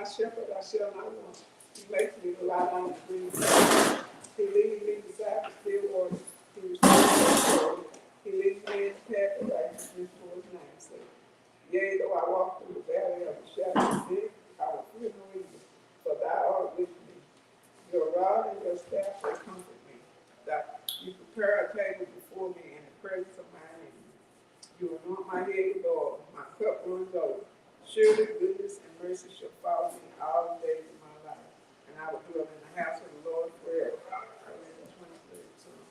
shepherd, I shall not want. He makes me to lie down in green pastures. He leads me beside the still waters. He restores my soul. He leads me in the path of righteousness for his name's sake. Yea, though I walk through the valley of the shadow of death, I will fear no evil, for thou art with me. Your rod and your staff will comfort me. That you prepare a table before me in the presence of my enemies. You anoint my head with oil, my cup runs over. Surely goodness and mercy shall follow me all the days of my life, and I will dwell in the house of the Lord forever. I read the 23rd Psalm.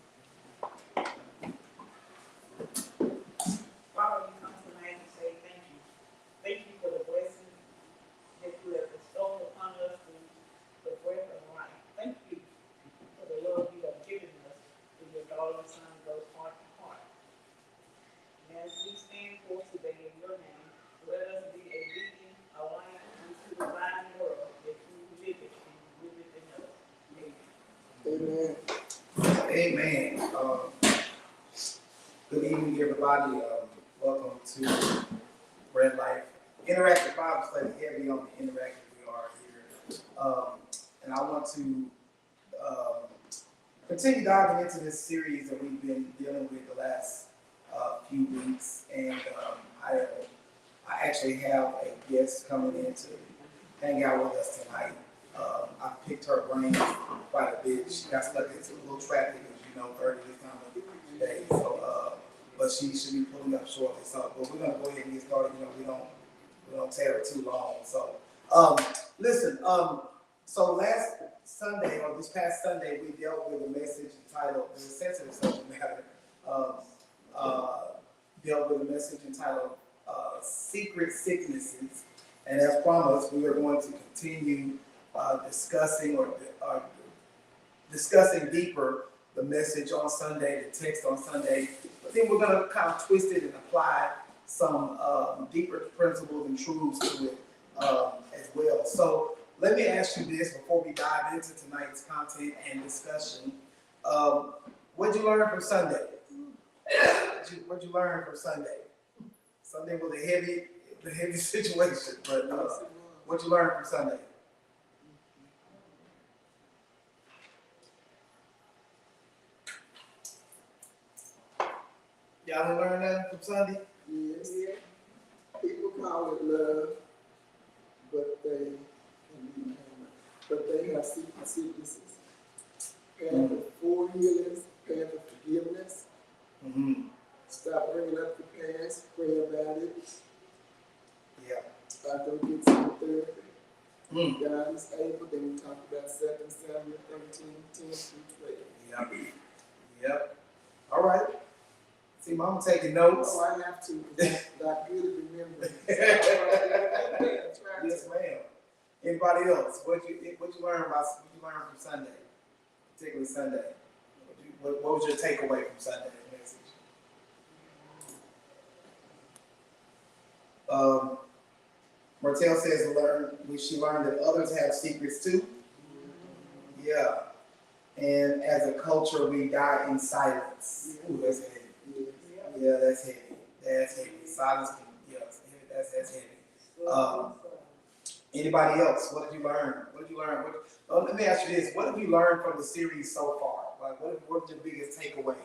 Father, we come tonight and say thank you. Thank you for the blessing that you have bestowed upon us through the breath of life. Thank you for the love you have given us through your daughter and son goes heart to heart. And as we stand forth today in your name, let us be a beacon, a light into the dying world that you live it and live it in us. Amen. Amen. Good evening, everybody. Welcome to Red Life Interactive Bible Study. Heavy on the interactive we are here. And I want to continue diving into this series that we've been dealing with the last few weeks. And I actually have a guest coming in to hang out with us tonight. I picked her brain quite a bit. She got stuck into a little traffic, as you know, early this time of day. So, but she should be pulling up shortly. So, but we're gonna go ahead and get started. You know, we don't tear it too long. So, listen. So last Sunday, or this past Sunday, we dealt with a message entitled, "The Sensitive Subject Matter." Dealt with a message entitled "Secret Sicknesses," and as promised, we are going to continue discussing deeper the message on Sunday, the text on Sunday. But then we're going to kind of twist it and apply some deeper principles and truths to it as well. So let me ask you this before we dive into tonight's content and discussion. What did you learn from Sunday? What did you learn from Sunday? Sunday was a heavy situation, but what did you learn from Sunday? Y'all didn't learn nothing from Sunday? Yes. People call it love, but they have secret sicknesses. Praying for healings, praying for forgiveness. Mm-hmm. Stop bringing up the past, pray about it. Yeah. Go get some therapy. Mm. God is able. Then we talked about 2 Samuel 13, 10 through 12. Yep. All right. See, Mama taking notes. Oh, I have to. Not good at remembering. Yes, ma'am. Anybody else? What you learn from Sunday? Particularly Sunday. What was your takeaway from Sunday's message? Martell says she learned that others have secrets too. Yeah. And as a culture, we die in silence. Ooh, that's heavy. Yeah, that's heavy. That's heavy. Silence, that's heavy. Anybody else? What did you learn? Let me ask you this. What have you learned from the series so far? Like, what's your biggest takeaway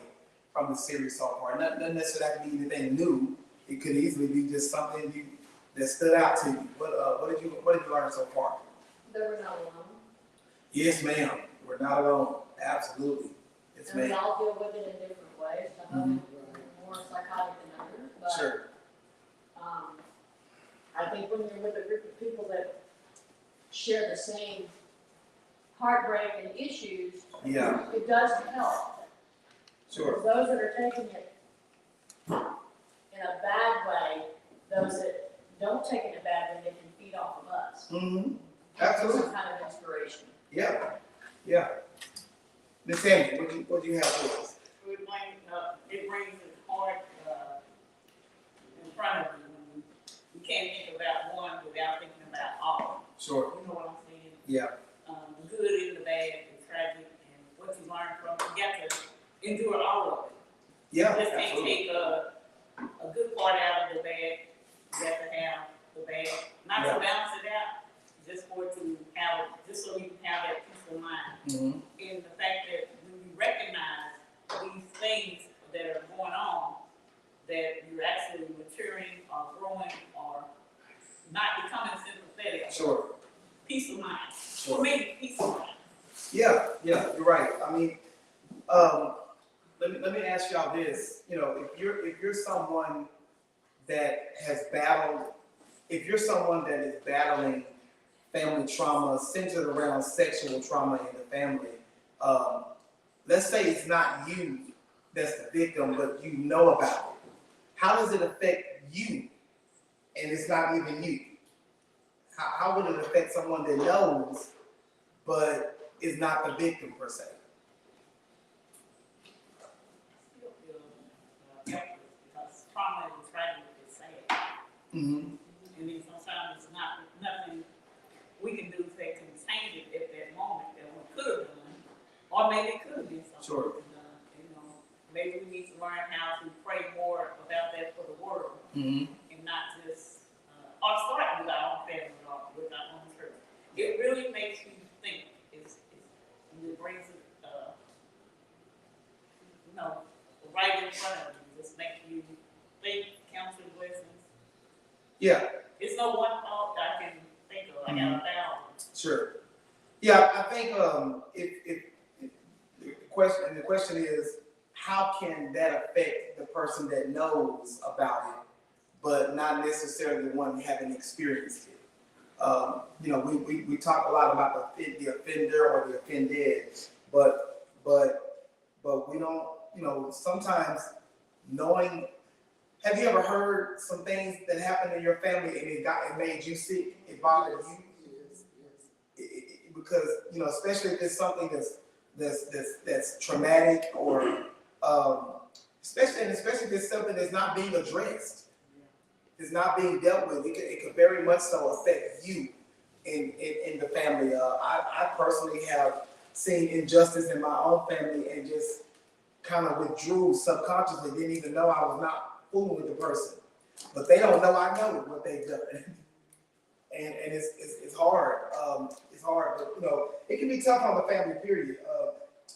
from the series so far? Not necessarily have to be anything new. It could easily be just something that stood out to you. What did you learn so far? That we're not alone. Yes, ma'am. We're not alone. Absolutely. Yes, and we ma'am. all deal with it in different ways. Some more psychotic than others. But, Sure. I think when you're with a group of people that share the same heartbreak and issues, Yeah. it does help. Sure. Those that are taking it in a bad way, those that don't take it in a bad way, they can feed off of us. Mm-hmm. Absolutely. Some kind of inspiration. Yeah. Yeah. Miss Tammy, what do you have for us? It brings his heart in front of you. You can't think about one without thinking about all. Sure. You know what I'm saying? Yeah. The good and the bad, the tragic, and what you learn from it. You got to endure all of it. Yeah. You just can't Absolutely. take a good part out of the bad. You have to have the bad. Not to balance it out, just for it just so you can have that peace of mind. Mm-hmm. In the fact that when you recognize these things that are going on, that you're actually maturing or growing or not becoming sympathetic. Sure. Peace of mind. Sure. For me, peace of mind. Yeah, you're right. I mean, let me ask y'all this. You know, if you're someone that has battled, if you're someone that is battling family trauma centered around sexual trauma in the family, let's say it's not you that's the victim, but you know about it. How does it affect you? And it's not even you. How would it affect someone that knows, but is not the victim per se? Still feel helpless because trauma and tragedy is sad. Mm-hmm. And then sometimes it's not nothing we can do that can change it at that moment that we could have done, or maybe it could have been something Sure. done. You know, maybe we need to learn how to pray more about that for the world, Mm-hmm. and not just or start with our own family or with our own church. It really makes you think. It brings it, right in front of you. Just make you think, count your blessings. Yeah. It's no one thought that I can think of. I got 1,000. Sure. Yeah, I think if the question is, how can that affect the person that knows about it, but not necessarily the one who haven't experienced it? We talk a lot about the offender or the offended, but we don't. Sometimes knowing. Have you ever heard some things that happened in your family and it made you sick? It bothered you? Because especially if it's something that's traumatic, or especially if it's something that's not being addressed, it's not being dealt with. It could very much so affect you in the family. I personally have seen injustice in my own family and just kind of withdrew subconsciously. Didn't even know I was not fooling with the person, but they don't know I know what they've done. And it's hard. It's hard, but it can be tough on the family. Period.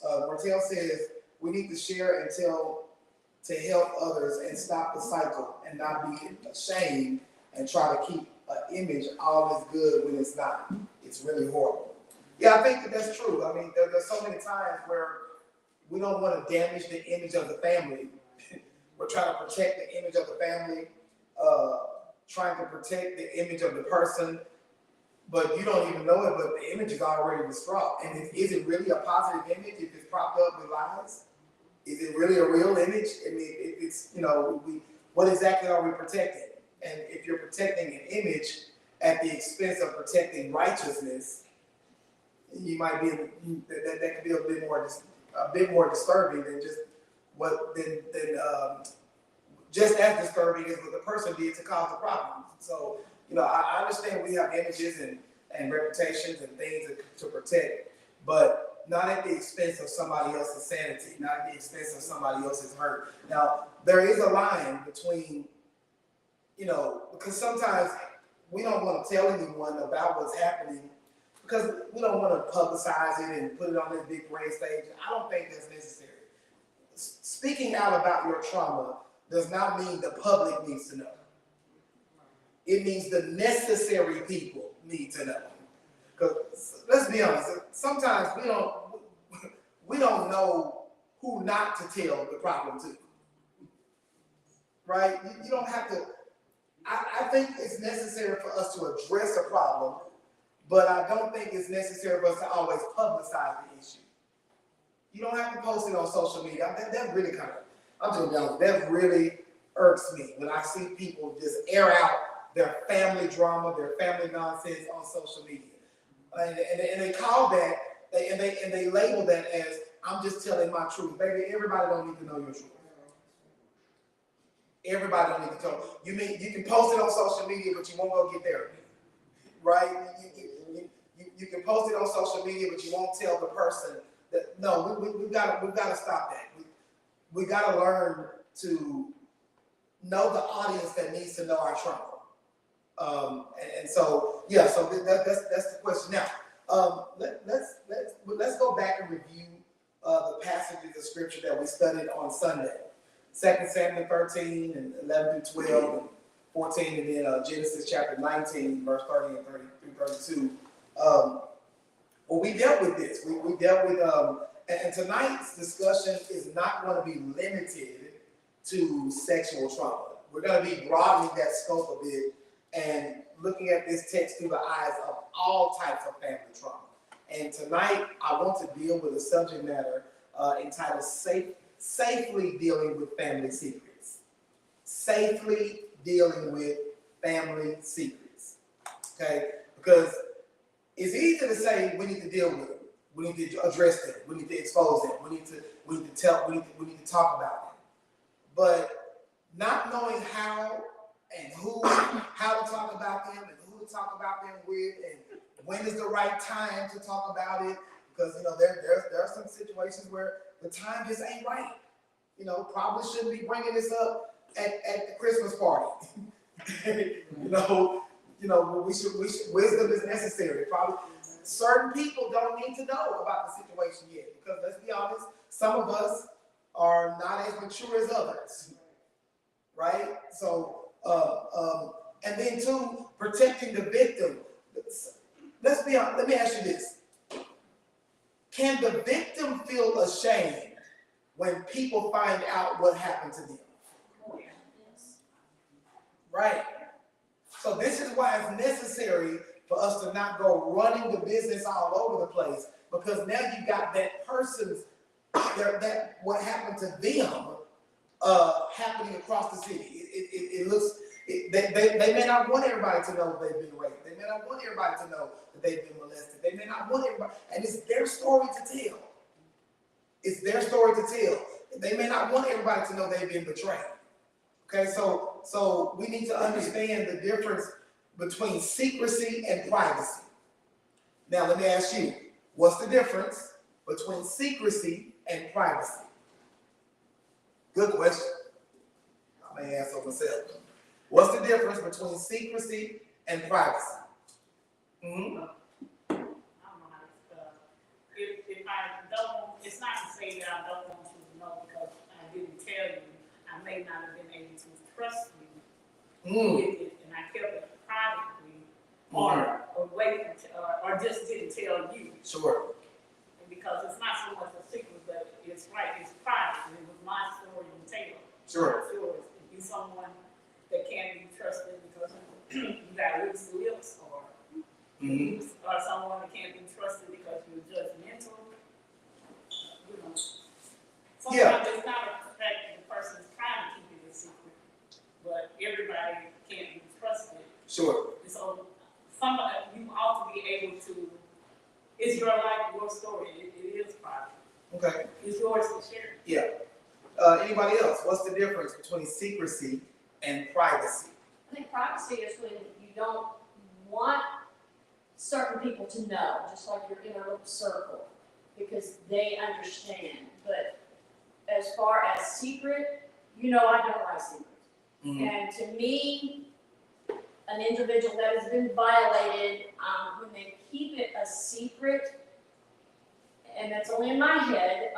Martell says we need to share and tell to help others and stop the cycle and not be ashamed and try to keep an image all is good when it's not. It's really horrible. Yeah, I think that's true. I mean, there's so many times where we don't want to damage the image of the family. We're trying to protect the image of the family. Trying to protect the image of the person, but you don't even know it, but the image is already distraught. And is it really a positive image if it's propped up with lies? Is it really a real image? I mean, if it's, what exactly are we protecting? And if you're protecting an image at the expense of protecting righteousness, you might be, that could be a bit more disturbing than just just as disturbing as what the person did to cause the problem. So, I understand we have images and reputations and things to protect, but not at the expense of somebody else's sanity, not at the expense of somebody else's hurt. Now, there is a line between, because sometimes we don't want to tell anyone about what's happening because we don't want to publicize it and put it on this big grand stage. I don't think that's necessary. Speaking out about your trauma does not mean the public needs to know. It means the necessary people need to know. Because let's be honest, sometimes we don't know who not to tell the problem to. Right? You don't have to. I think it's necessary for us to address a problem, but I don't think it's necessary for us to always publicize the issue. You don't have to post it on social media. That really I'm just honest, that really irks me when I see people just air out their family drama, their family nonsense on social media. And they call that, and they label that as, I'm just telling my truth. Baby, everybody don't need to know your truth. Everybody don't need to know. You mean you can post it on social media, but you won't go get therapy, right? You can post it on social media, but you won't tell the person that. No, we've got to stop that. We got to learn to know the audience that needs to know our trauma. So that's the question. Now, Let's go back and review the passages of scripture that we studied on Sunday. 2 Samuel 13 and 11 through 12 and 14, and then Genesis chapter 19, verse 30 and 30 through 32. Well, we dealt with this. We dealt with, and tonight's discussion is not going to be limited to sexual trauma. We're going to be broadening that scope a bit and looking at this text through the eyes of all types of family trauma. And tonight, I want to deal with a subject matter entitled Safely Dealing with Family Secrets. Safely dealing with family secrets. Okay? Because it's easy to say we need to deal with them. We need to address them. We need to expose them. We need to talk about them. But not knowing how and how to talk about them and who to talk about them with and when is the right time to talk about it, because there are some situations where the time just ain't right. Probably shouldn't be bringing this up at the Christmas party. Wisdom is necessary. Probably certain people don't need to know about the situation yet, because let's be honest, some of us are not as mature as others, right? So, and then too, protecting the victim. Let's be honest. Let me ask you this: can the victim feel ashamed when people find out what happened to them? Right. So this is why it's necessary for us to not go running the business all over the place, because now you got that person's that what happened to them happening across the city. It looks. They may not want everybody to know they've been raped. They may not want everybody to know that they've been molested. They may not want everybody, and it's their story to tell. It's their story to tell. They may not want everybody to know they've been betrayed. Okay, so we need to understand the difference between secrecy and privacy. Now, let me ask you, what's the difference between secrecy and privacy? Good question. I may answer myself. What's the difference between secrecy and privacy? Mm-hmm. I don't know how to, if I don't, it's not to say that I don't want you to know because I didn't tell you, I may not have been able to trust you with it, and I kept it privately, or away from, or just didn't tell you. Sure. And because it's not so much a secret, but it's right, it's private. It was my story to tell. Sure. Not yours. If you're someone that can't be trusted because you got loose lips, or someone that can't be trusted because you're judgmental. Sometimes it's not a fact that the person's trying to keep it a secret, but everybody can't be trusted. Sure. And so you ought to be able to, it's your life, your story, it is private. Okay. It's yours to share. Yeah. Anybody else? What's the difference between secrecy and privacy? I think privacy is when you don't want certain people to know, just like your inner little circle, because they understand. But as far as secret, I don't like secrets. Mm-hmm. And to me, an individual that has been violated, when they keep it a secret, and that's only in my head,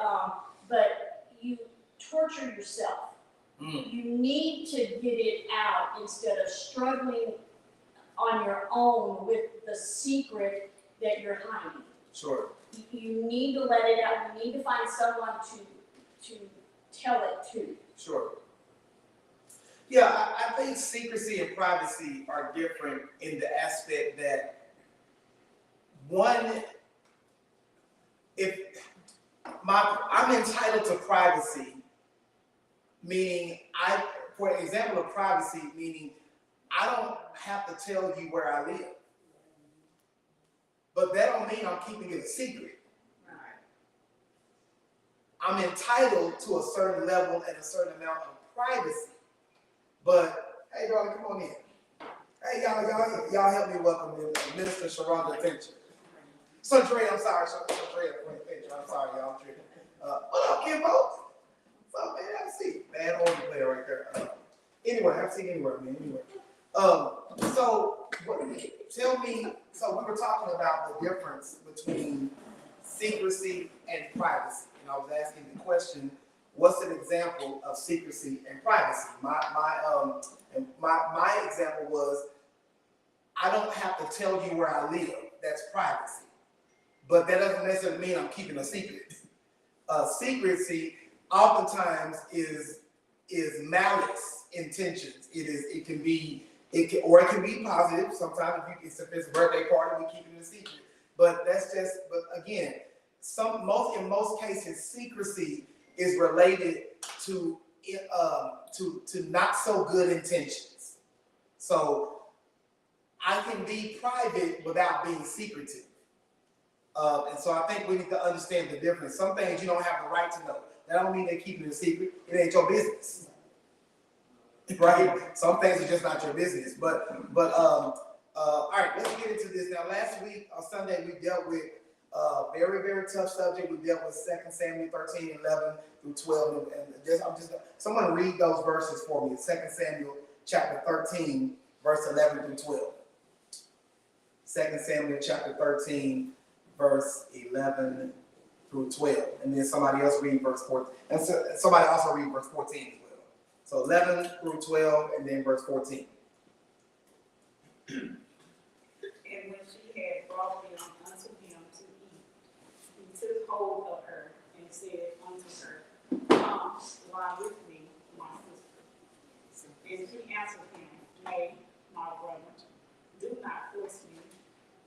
but you torture yourself. You need to get it out instead of struggling on your own with the secret that you're hiding. Sure. You need to let it out. You need to find someone to tell it to. Sure. Yeah, I think secrecy and privacy are different in the aspect that one, I'm entitled to privacy, meaning for example of privacy, meaning I don't have to tell you where I live. But that don't mean I'm keeping it a secret. I'm entitled to a certain level and a certain amount of privacy. But hey, darling, come on in. Hey, y'all help me welcome Minister Sharonda Fincher. Sandrea, I'm sorry, Sandrea Fincher. I'm sorry, y'all. I'm tripping. What up, Kimbo? What's up, man? Have a seat. Man, old player right there. Anyway, have a seat anywhere, man. Anyway. So tell me. So So we were talking about the difference between secrecy and privacy. And I was asking the question, what's an example of secrecy and privacy? My example was, I don't have to tell you where I live. That's privacy. But that doesn't necessarily mean I'm keeping a secret. Secrecy oftentimes is malice intentions. It can be positive. Sometimes if it's a birthday party, we keep it a secret. But again, in most cases, secrecy is related to not so good intentions. So I can be private without being secretive. And so I think we need to understand the difference. Some things you don't have the right to know. That don't mean they're keeping it a secret. It ain't your business. Right? Some things are just not your business. But all right, let's get into this. Now, last week on Sunday, we dealt with a very, very tough subject. We dealt with 2 Samuel 13, 11 through 12. Someone read those verses for me. 2 Samuel chapter 13, verse 11 through 12. 2 Samuel chapter 13, verse 11 through 12. And then somebody else read verse 14. And somebody also read verse 14 as well. So 11 through 12, and then verse 14. And when she had brought them unto him to eat, he took hold of her and said unto her, Come, lie with me, my sister. And she answered him, Nay, my brother, do not force me,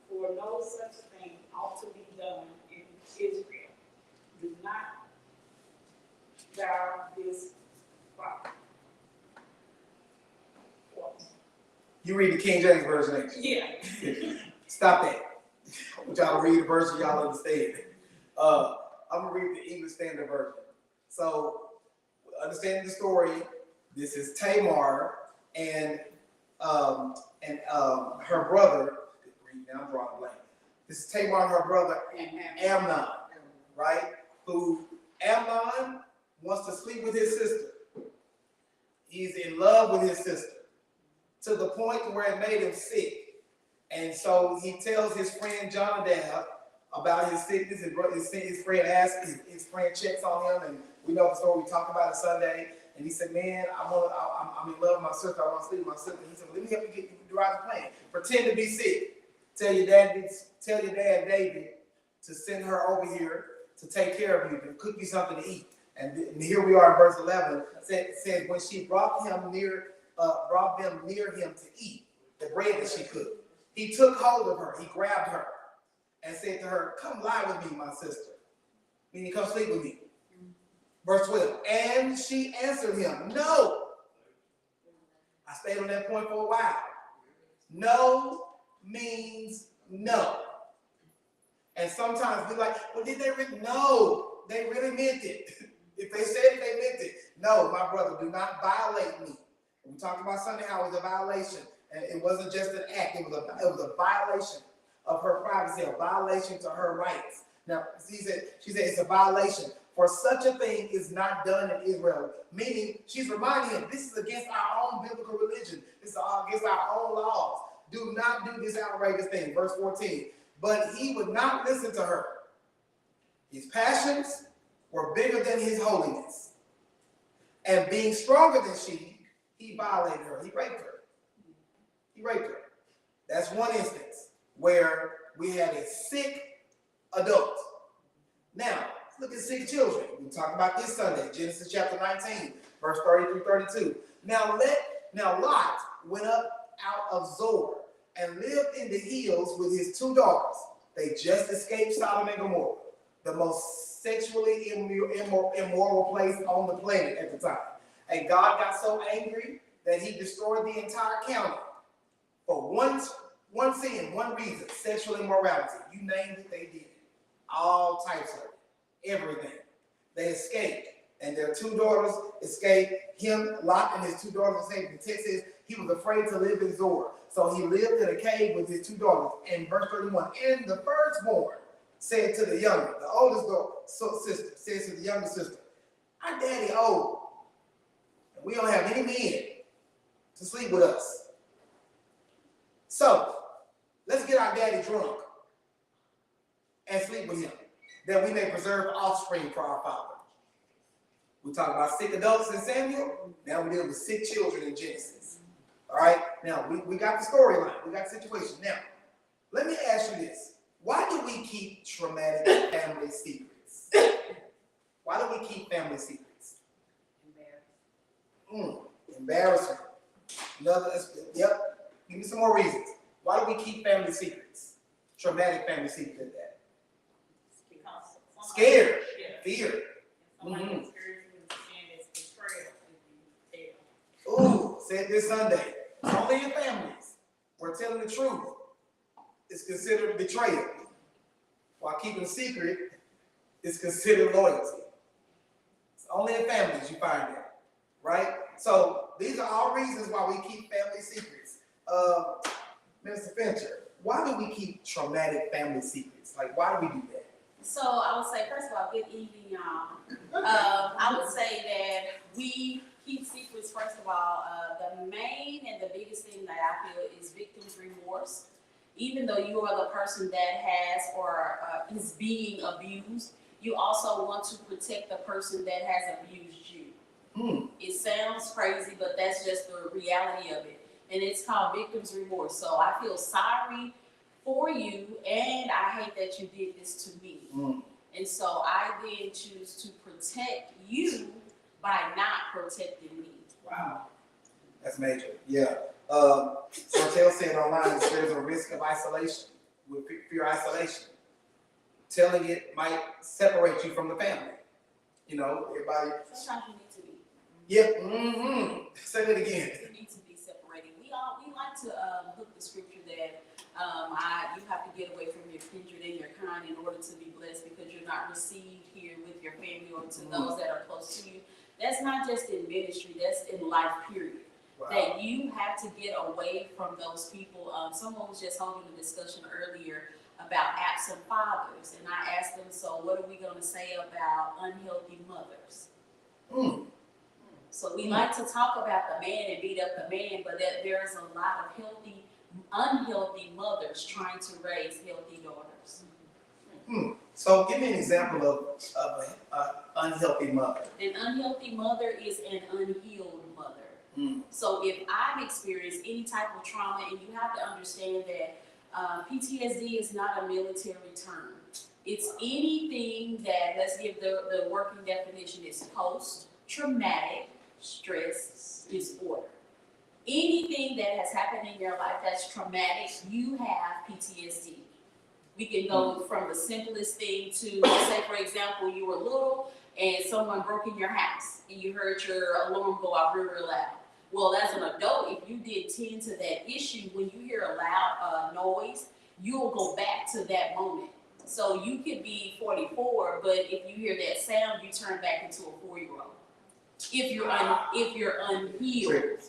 for no such thing ought to be done in Israel. Do not thou this father. You read the King James Version. Yeah. Stop that. I want y'all to read the version y'all understand. I'm going to read the English Standard Version. So, understanding the story, this is Tamar and her brother. Now I'm drawing a blank. This is Tamar and her brother Amnon, right? Who Amnon wants to sleep with his sister. He's in love with his sister to the point where it made him sick. And so he tells his friend Jonadab about his sickness. His friend asks, his friend checks on him, and we know the story we talked about it Sunday. And he said, man, I'm in love with my sister. I want to sleep with my sister. He said, well, let me help you derive the plan. Pretend to be sick. Tell your dad David to send her over here to take care of you, to cook you something to eat. And here we are in verse 11. It says when she brought them near him to eat the bread that she cooked, he took hold of her. He grabbed her and said to her, "Come lie with me, my sister." Meaning, come sleep with me. Verse 12. And she answered him, "No." I stayed on that point for a while. No means no. And sometimes we're like, well, did they really? No, they really meant it. If they said it, they meant it. No, my brother, do not violate me. We talked about Sunday how it was a violation. And it wasn't just an act, it was a violation of her privacy, a violation to her rights. Now, she said it's a violation. For such a thing is not done in Israel. Meaning, she's reminding him, this is against our own biblical religion. This is against our own laws. Do not do this outrageous thing. Verse 14. But he would not listen to her. His passions were bigger than his holiness. And being stronger than she, he violated her. He raped her. He raped her. That's one instance where we had a sick adult. Now, look at sick children. We talked about this Sunday, Genesis chapter 19, verse 30 through 32. Now Lot went up out of Zoar and lived in the hills with his two daughters. They just escaped Sodom and Gomorrah, the most sexually immoral place on the planet at the time. And God got so angry that he destroyed the entire county for one sin, one reason: sexual immorality. You named it, they did it. All types of it, everything. They escaped, and their two daughters escaped. Lot and his two daughters escaped. The text says he was afraid to live in Zoar, so he lived in a cave with his two daughters. And verse 31, and the firstborn said to the oldest sister, says to the younger sister, "Our daddy old, and we don't have any men to sleep with us. So Let's get our daddy drunk and sleep with him, that we may preserve offspring for our father. We talk about sick adults in Samuel. Now we deal with sick children in Genesis. All right. Now we got the storyline. We got the situation. Now, let me ask you this: why do we keep traumatic family secrets? Why do we keep family secrets? Embarrassment. Yep. Give me some more reasons. Why do we keep family secrets? Traumatic family secrets at that. Scared. Fear. Mm-hmm. Ooh, said this Sunday. Only in families where telling the truth is considered betrayal, while keeping a secret is considered loyalty. It's only in families you find that, right? So these are all reasons why we keep family secrets. Mr. Fincher, why do we keep traumatic family secrets? Like, why do we do that? So I would say, first of all, good evening, y'all. I would say that we keep secrets, first of all. The main and the biggest thing that I feel is victim's remorse. Even though you are the person that has or is being abused, you also want to protect the person that has abused you. It sounds crazy, but that's just the reality of it. And it's called victim's remorse. So I feel sorry for you, and I hate that you did this to me. And so I then choose to protect you by not protecting me. Wow. That's major. Yeah. Martell said online there's a risk of isolation, with fear isolation. Telling it might separate you from the family. You know, everybody. Sometimes you need to be. Yep. Say that again. You need to be separated. We like to hook the scripture that you have to get away from your kindred and your kind in order to be blessed, because you're not received here with your family or to those that are close to you. That's not just in ministry, that's in life, period. Wow. That you have to get away from those people. Someone was just holding a discussion earlier about absent fathers, and I asked them, so what are we going to say about unhealthy mothers? So we like to talk about the man and beat up the man, but there is a lot of unhealthy mothers trying to raise healthy daughters. So give me an example of an unhealthy mother. An unhealthy mother is an unhealed mother. So if I've experienced any type of trauma, and you have to understand that PTSD is not a military term. It's anything that, let's give the working definition, is post-traumatic stress disorder. Anything that has happened in your life that's traumatic, you have PTSD. We can go from the simplest thing to, say for example, you were little and someone broke in your house and you heard your alarm go off real, real loud. Well, as an adult, if you did tend to that issue, when you hear a loud noise, you'll go back to that moment. So you could be 44, but if you hear that sound, you turn back into a 4-year-old. If you're unhealed.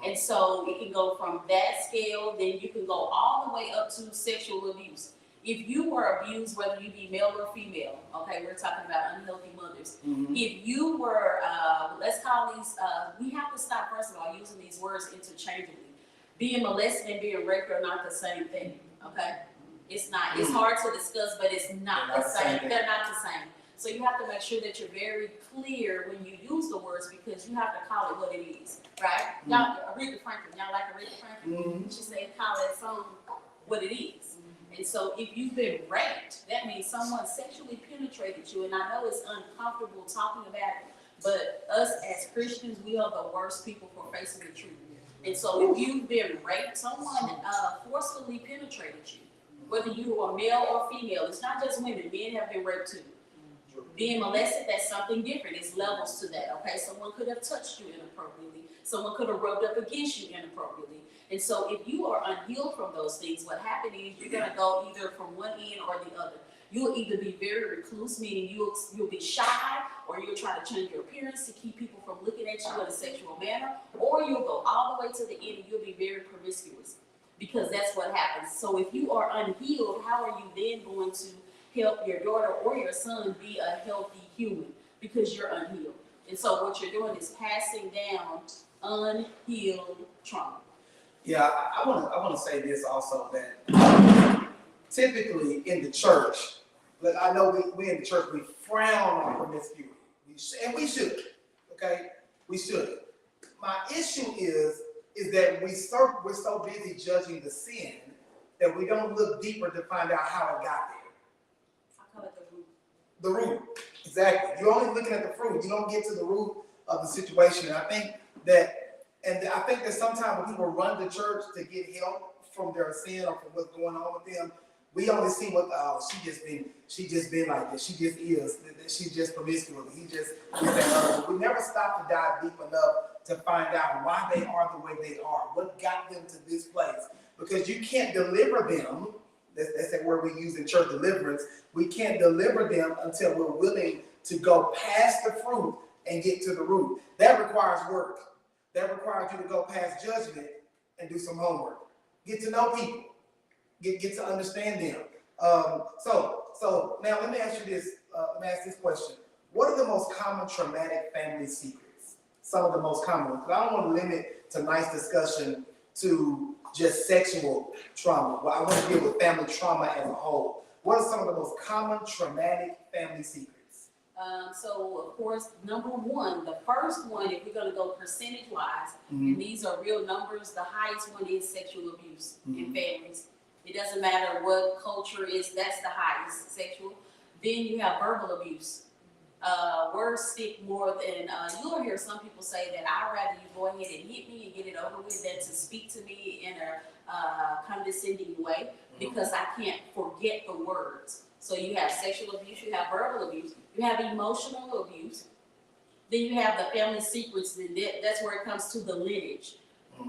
And so it can go from that scale, then you can go all the way up to sexual abuse. If you were abused, whether you be male or female, okay, we're talking about unhealthy mothers. If you were, let's call these, we have to stop, first of all, using these words interchangeably. Being molested and being raped are not the same thing, okay? It's not. It's hard to discuss, but it's not the same. They're not the same. So you have to make sure that you're very clear when you use the words, because you have to call it what it is, right? Y'all, Aretha Franklin, y'all like Aretha Franklin? She said, call that song what it is. And so if you've been raped, that means someone sexually penetrated you. And I know it's uncomfortable talking about it, but us as Christians, we are the worst people for facing the truth. And so if you've been raped, someone forcefully penetrated you, whether you are male or female. It's not just women. Men have been raped too. Being molested, that's something different. It's levels to that, okay? Someone could have touched you inappropriately. Someone could have rubbed up against you inappropriately. And so if you are unhealed from those things, what happened is you're going to go either from one end or the other. You'll either be very recluse, meaning you'll be shy, or you'll try to change your appearance to keep people from looking at you in a sexual manner, or you'll go all the way to the end and you'll be very promiscuous, because that's what happens. So if you are unhealed, how are you then going to help your daughter or your son be a healthy human? Because you're unhealed. And so what you're doing is passing down unhealed trauma. Yeah, I want to say this also, that typically in the church, like I know we in the church, we frown on promiscuity. And we should, okay? We should. My issue is that we're so busy judging the sin that we don't look deeper to find out how it got there. I call it the root. The root, exactly. You're only looking at the fruit. You don't get to the root of the situation. And I think that sometimes when people run to church to get help from their sin or from what's going on with them, we only see what she just been like this. She just is. She's just promiscuous. He just we never stop to dive deep enough to find out why they are the way they are. What got them to this place? Because you can't deliver them. That's that word we use in church, deliverance. We can't deliver them until we're willing to go past the fruit and get to the root. That requires work. That requires you to go past judgment and do some homework. Get to know people. Get to understand them. So now let me ask you this. Let me ask this question. What are the most common traumatic family secrets? Some of the most common ones. I don't want to limit tonight's discussion to just sexual trauma. Well, I want to deal with family trauma as a whole. What are some of the most common traumatic family secrets? So of course, number one, the first one, if we're going to go percentage-wise, and these are real numbers, the highest one is sexual abuse in families. It doesn't matter what culture is, that's the highest, sexual. Then you have verbal abuse. Words stick more than, you'll hear some people say that I'd rather you go ahead and hit me and get it over with than to speak to me in a condescending way, because I can't forget the words. So you have sexual abuse, you have verbal abuse, you have emotional abuse, then you have the family secrets, and that's where it comes to the lineage.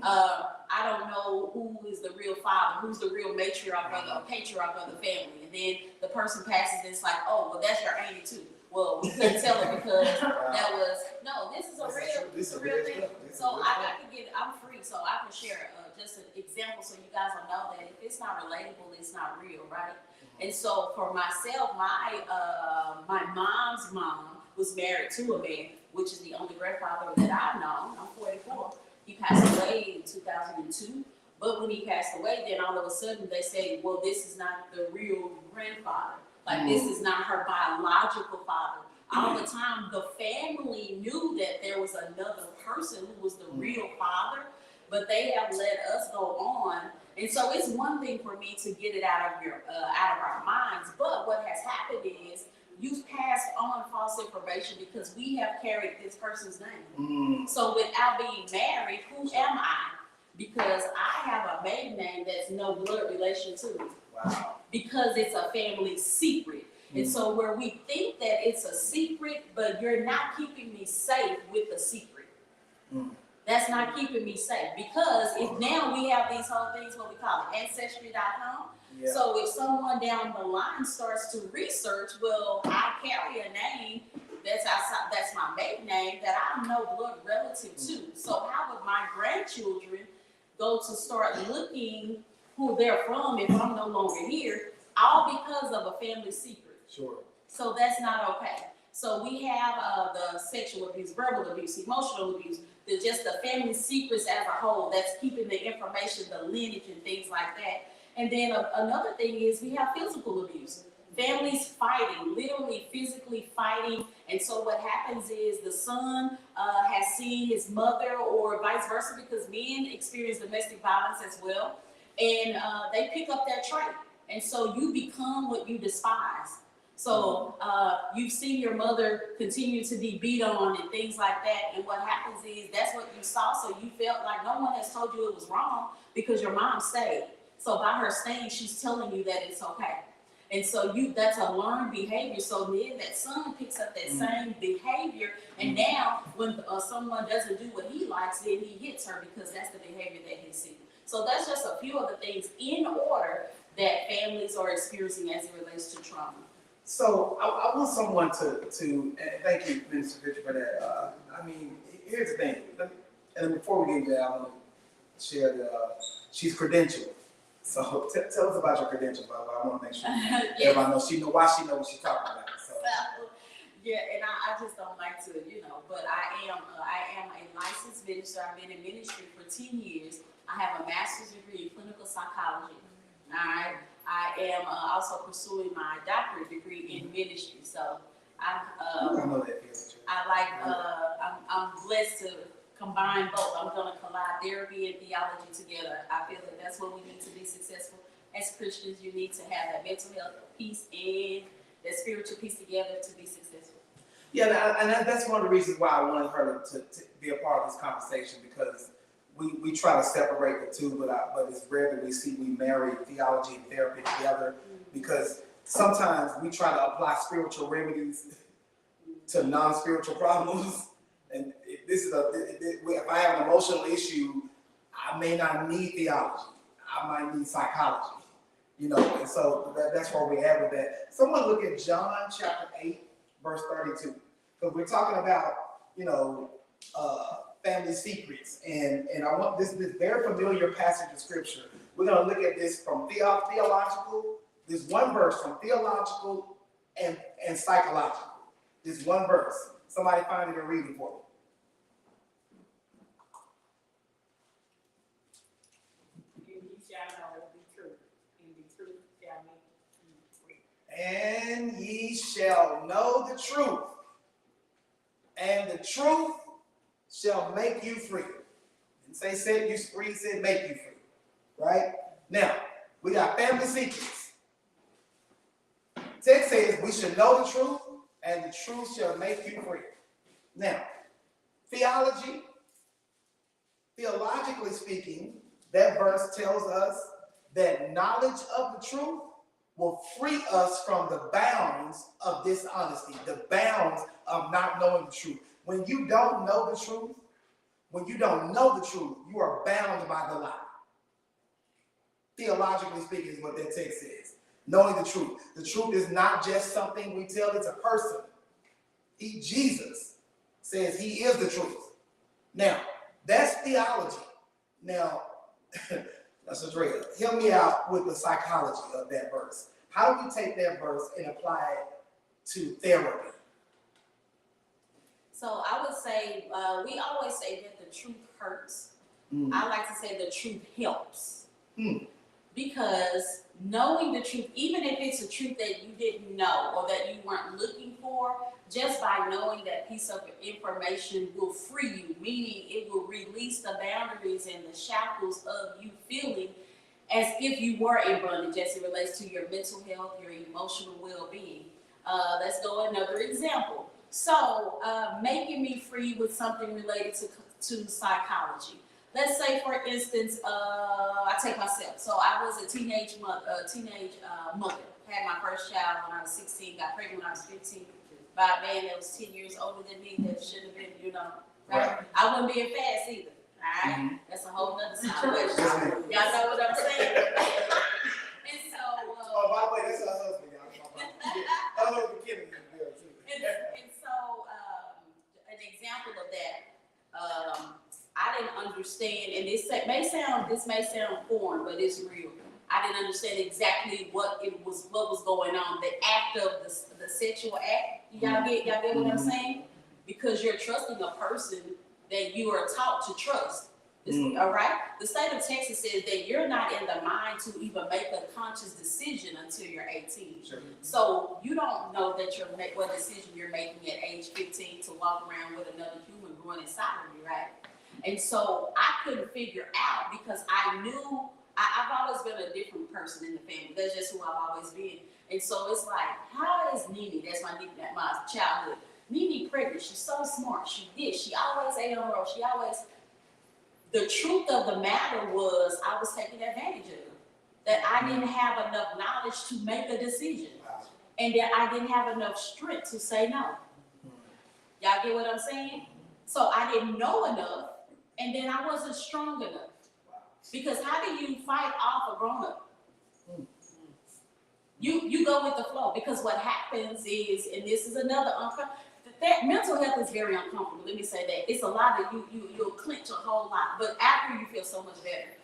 I don't know who is the real father, who's the real matriarch or the patriarch of the family, and then the person passes and it's like, oh, well, that's your auntie too. Well, we couldn't tell her because that was, no, this is a real thing. So I'm free, so I can share just an example so you guys will know that if it's not relatable, it's not real, right? And so for myself, my mom's mom was married to a man, which is the only grandfather that I've known. I'm 44. He passed away in 2002. But when he passed away, then all of a sudden they say, well, this is not the real grandfather. Like, this is not her biological father. All the time, the family knew that there was another person who was the real father, but they have let us go on. And so it's one thing for me to get it out of our minds, but what has happened is you've passed on false information because we have carried this person's name. So without being married, who am I? Because I have a maiden name that's no blood relation to me. Wow. Because it's a family secret. And so where we think that it's a secret, but you're not keeping me safe with the secret. That's not keeping me safe, because if now we have these whole things, what we call it, ancestry.com. Yeah. So if someone down the line starts to research, well, I carry a name that's outside, that's my maiden name, that I'm no blood relative to. So how would my grandchildren go to start looking who they're from if I'm no longer here, all because of a family secret? Sure. So that's not okay. So we have the sexual abuse, verbal abuse, emotional abuse, just the family secrets as a whole, that's keeping the information, the lineage and things like that. And then another thing is we have physical abuse. Families fighting, literally physically fighting. And so what happens is the son has seen his mother, or vice versa, because men experience domestic violence as well. And they pick up that trait. And so you become what you despise. So you've seen your mother continue to be beat on and things like that. And what happens is that's what you saw. So you felt like no one has told you it was wrong because your mom stayed. So by her staying, she's telling you that it's okay. And so that's a learned behavior. So then that son picks up that same behavior. And now when someone doesn't do what he likes, then he hits her because that's the behavior that he's seen. So that's just a few of the things in order that families are experiencing as it relates to trauma. So I want someone to and thank you, Minister Richard, for that. I mean, here's the thing. And before we get into that, I want to share that she's credentialed. So tell us about your credentials, by the way. I want to make sure everybody knows she knows what she's talking about. So. Yeah, and I just don't like to, but I am a licensed minister. I've been in ministry for 10 years. I have a master's degree in clinical psychology. All right. I am also pursuing my doctorate degree in ministry. So I know that feeling. I'm blessed to combine both. I'm going to collide therapy and theology together. I feel that that's what we need to be successful as Christians. You need to have that mental health piece and that spiritual piece together to be successful. Yeah, and that's one of the reasons why I wanted her to be a part of this conversation, because we try to separate the two, but it's rare that we marry theology and therapy together, because sometimes we try to apply spiritual remedies to non-spiritual problems. And if I have an emotional issue, I may not need theology. I might need psychology, and so that's where we at with that. Someone look at John chapter 8, verse 32, because we're talking about, family secrets, and I want this very familiar passage of scripture. We're going to look at this from theological, this one verse from theological and psychological. This one verse. Somebody find it and read it for me. And ye shall know the truth, and the truth shall make you free. Didn't say set you free, said make you free. Right? Now, we got family secrets. Text says we should know the truth, and the truth shall make you free. Now, theologically speaking, that verse tells us that knowledge of the truth will free us from the bounds of dishonesty, the bounds of not knowing the truth. When you don't know the truth, you are bound by the lie. Theologically speaking is what that text says. Knowing the truth. The truth is not just something we tell, it's a person. Jesus says he is the truth. Now, that's theology. Now, that's Andrea. Help me out with the psychology of that verse. How do we take that verse and apply it to therapy? So I would say, we always say that the truth hurts. I like to say the truth helps. Because knowing the truth, even if it's a truth that you didn't know or that you weren't looking for, just by knowing that piece of information will free you, meaning it will release the boundaries and the shackles of you feeling as if you were in bondage as it relates to your mental health, your emotional well-being. Let's go another example. So, making me free with something related to psychology. Let's say, for instance, I take myself. So I was a teenage mother. Had my first child when I was 16. Got pregnant when I was 15 by a man that was 10 years older than me. That shouldn't have been, right? I wasn't being fast either. All right, that's a whole nother situation. Y'all know what I'm saying? And so. Oh, by the way, that's her husband, y'all. Her husband Kennedy is there too. And so, an example of that. I didn't understand, and this may sound foreign, but it's real. I didn't understand exactly what was going on. The act of the sexual act. Y'all get what I'm saying? Because you're trusting a person that you are taught to trust. All right. The state of Texas says that you're not in the mind to even make a conscious decision until you're 18. Sure. So you don't know that what decision you're making at age 15 to walk around with another human growing inside of you, right? And so I couldn't figure out, because I knew I've always been a different person in the family. That's just who I've always been. And so it's like, how is Nene, that's my nickname, my childhood, Nene pregnant, she's so smart, she always ate on the road, the truth of the matter was I was taking advantage of her. That I didn't have enough knowledge to make a decision. And that I didn't have enough strength to say no. Y'all get what I'm saying? So I didn't know enough, and then I wasn't strong enough. Because how do you fight off a grown-up? You go with the flow, because what happens is, and this is another that mental health is very uncomfortable. Let me say that. It's a lot that you'll clench a whole lot, but after you feel so much better,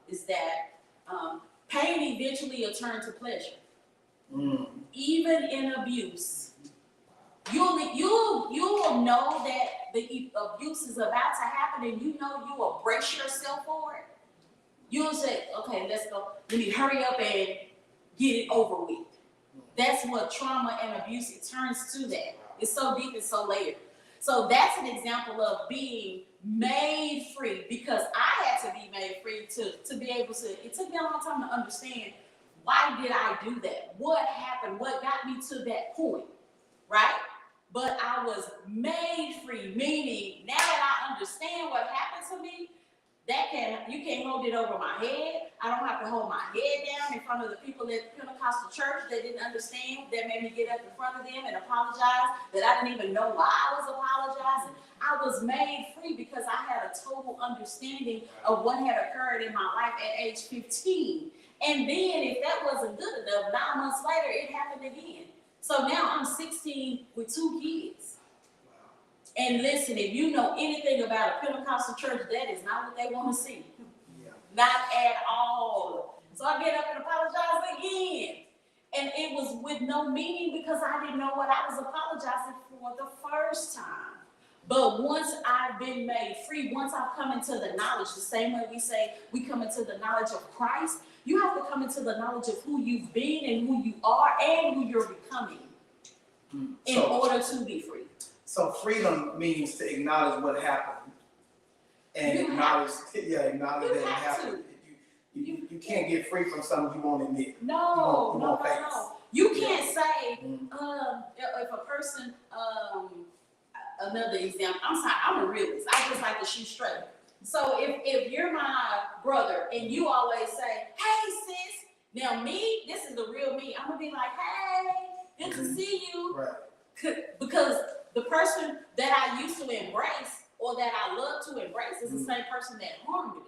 is that pain eventually will turn to pleasure. Even in abuse, you'll know that the abuse is about to happen and you know you will brace yourself for it, you'll say, okay, let's go. Let me hurry up and get it over with. That's what trauma and abuse, it turns to that. It's so deep and so layered. So that's an example of being made free, because I had to be made free to be able to, it took me a long time to understand, why did I do that? What happened? What got me to that point, right? But I was made free, meaning now that I understand what happened to me, you can't hold it over my head. I don't have to hold my head down in front of the people at the Pentecostal church that didn't understand, that made me get up in front of them and apologize, that I didn't even know why I was apologizing. I was made free because I had a total understanding of what had occurred in my life at age 15. And then if that wasn't good enough, 9 months later, it happened again. So now I'm 16 with 2 kids. And listen, if you know anything about a Pentecostal church, that is not what they want to see. Yeah. Not at all. So I get up and apologize again. And it was with no meaning, because I didn't know what I was apologizing for the first time. But once I've been made free, once I've come into the knowledge, the same way we say we come into the knowledge of Christ, you have to come into the knowledge of who you've been and who you are and who you're becoming in order to be free. So freedom means to acknowledge what happened and acknowledge that it happened. You can't get free from something you won't admit. No. You can't say, if a person, another example, I'm sorry, I'm a realist. I just like to shoot straight. So if you're my brother and you always say, hey sis, now me, this is the real me. I'm gonna be like, hey, good to see you. Right. Because the person that I used to embrace or that I love to embrace is the same person that harmed me.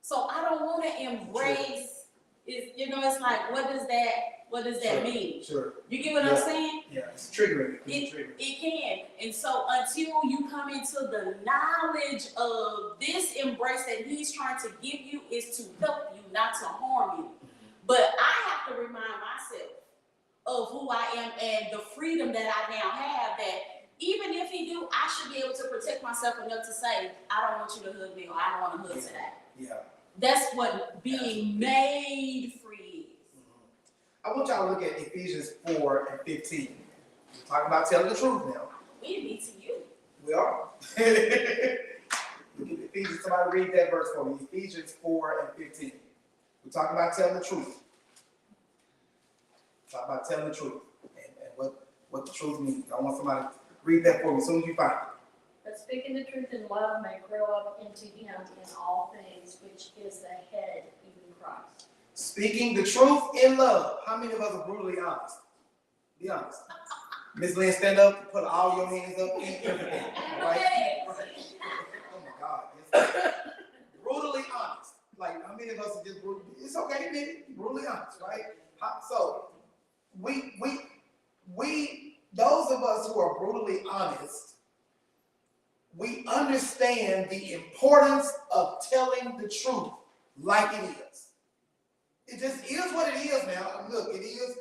So I don't want to embrace. It's like, what does that mean? Sure. You get what I'm saying? Yeah, it's triggering. It can. And so until you come into the knowledge of this embrace that he's trying to give you is to help you, not to harm you. But I have to remind myself of who I am and the freedom that I now have, that even if he do, I should be able to protect myself enough to say, I don't want you to hug me, or I don't want to hug today. Yeah. That's what being made free is. I want y'all to look at Ephesians 4 and 15. We're talking about telling the truth now. We need to you. We are. Look at Ephesians. Somebody read that verse for me. Ephesians 4 and 15. We're talking about telling the truth. We're talking about telling the truth and what the truth means. I want somebody to read that for me as soon as you find it. But speaking the truth in love may grow up into him in all things, which is the head, even Christ. Speaking the truth in love. How many of us are brutally honest? Be honest. Miss Lynn, stand up, put all your hands up, eat everything. Right? Oh my God. Yes. Brutally honest. Like, how many of us are just brutally? It's okay, baby. Brutally honest, right? So, we, those of us who are brutally honest, we understand the importance of telling the truth like it is. It just is what it is now. Look, it is.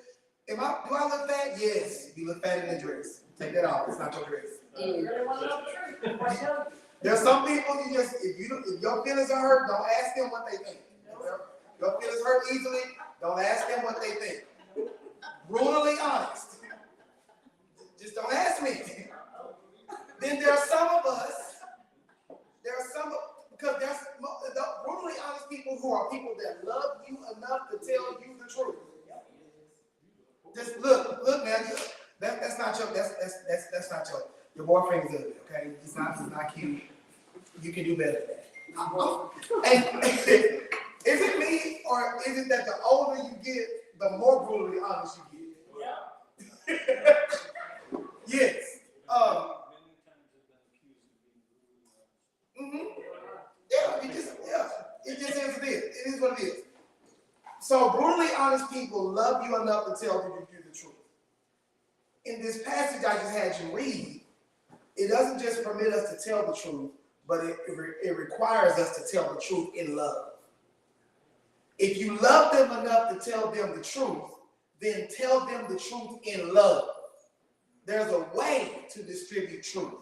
Do I look fat? Yes. You look fat in the dress. Take that off. It's not your dress. You really want to know the truth? There's some people you just, if your feelings are hurt, don't ask them what they think. If your feelings hurt easily, don't ask them what they think. Brutally honest. Just don't ask me. Then there are some of us, because there's brutally honest people who are people that love you enough to tell you the truth. Just look, man. That's not your boyfriend is ugly, okay? It's not cute. You can do better than that. Is it me, or is it that the older you get, the more brutally honest you get? Yeah. Yes. It just is what it is. It is what it is. So brutally honest people love you enough to tell you the truth. In this passage I just had you read, it doesn't just permit us to tell the truth, but it requires us to tell the truth in love. If you love them enough to tell them the truth, then tell them the truth in love. There's a way to distribute truth.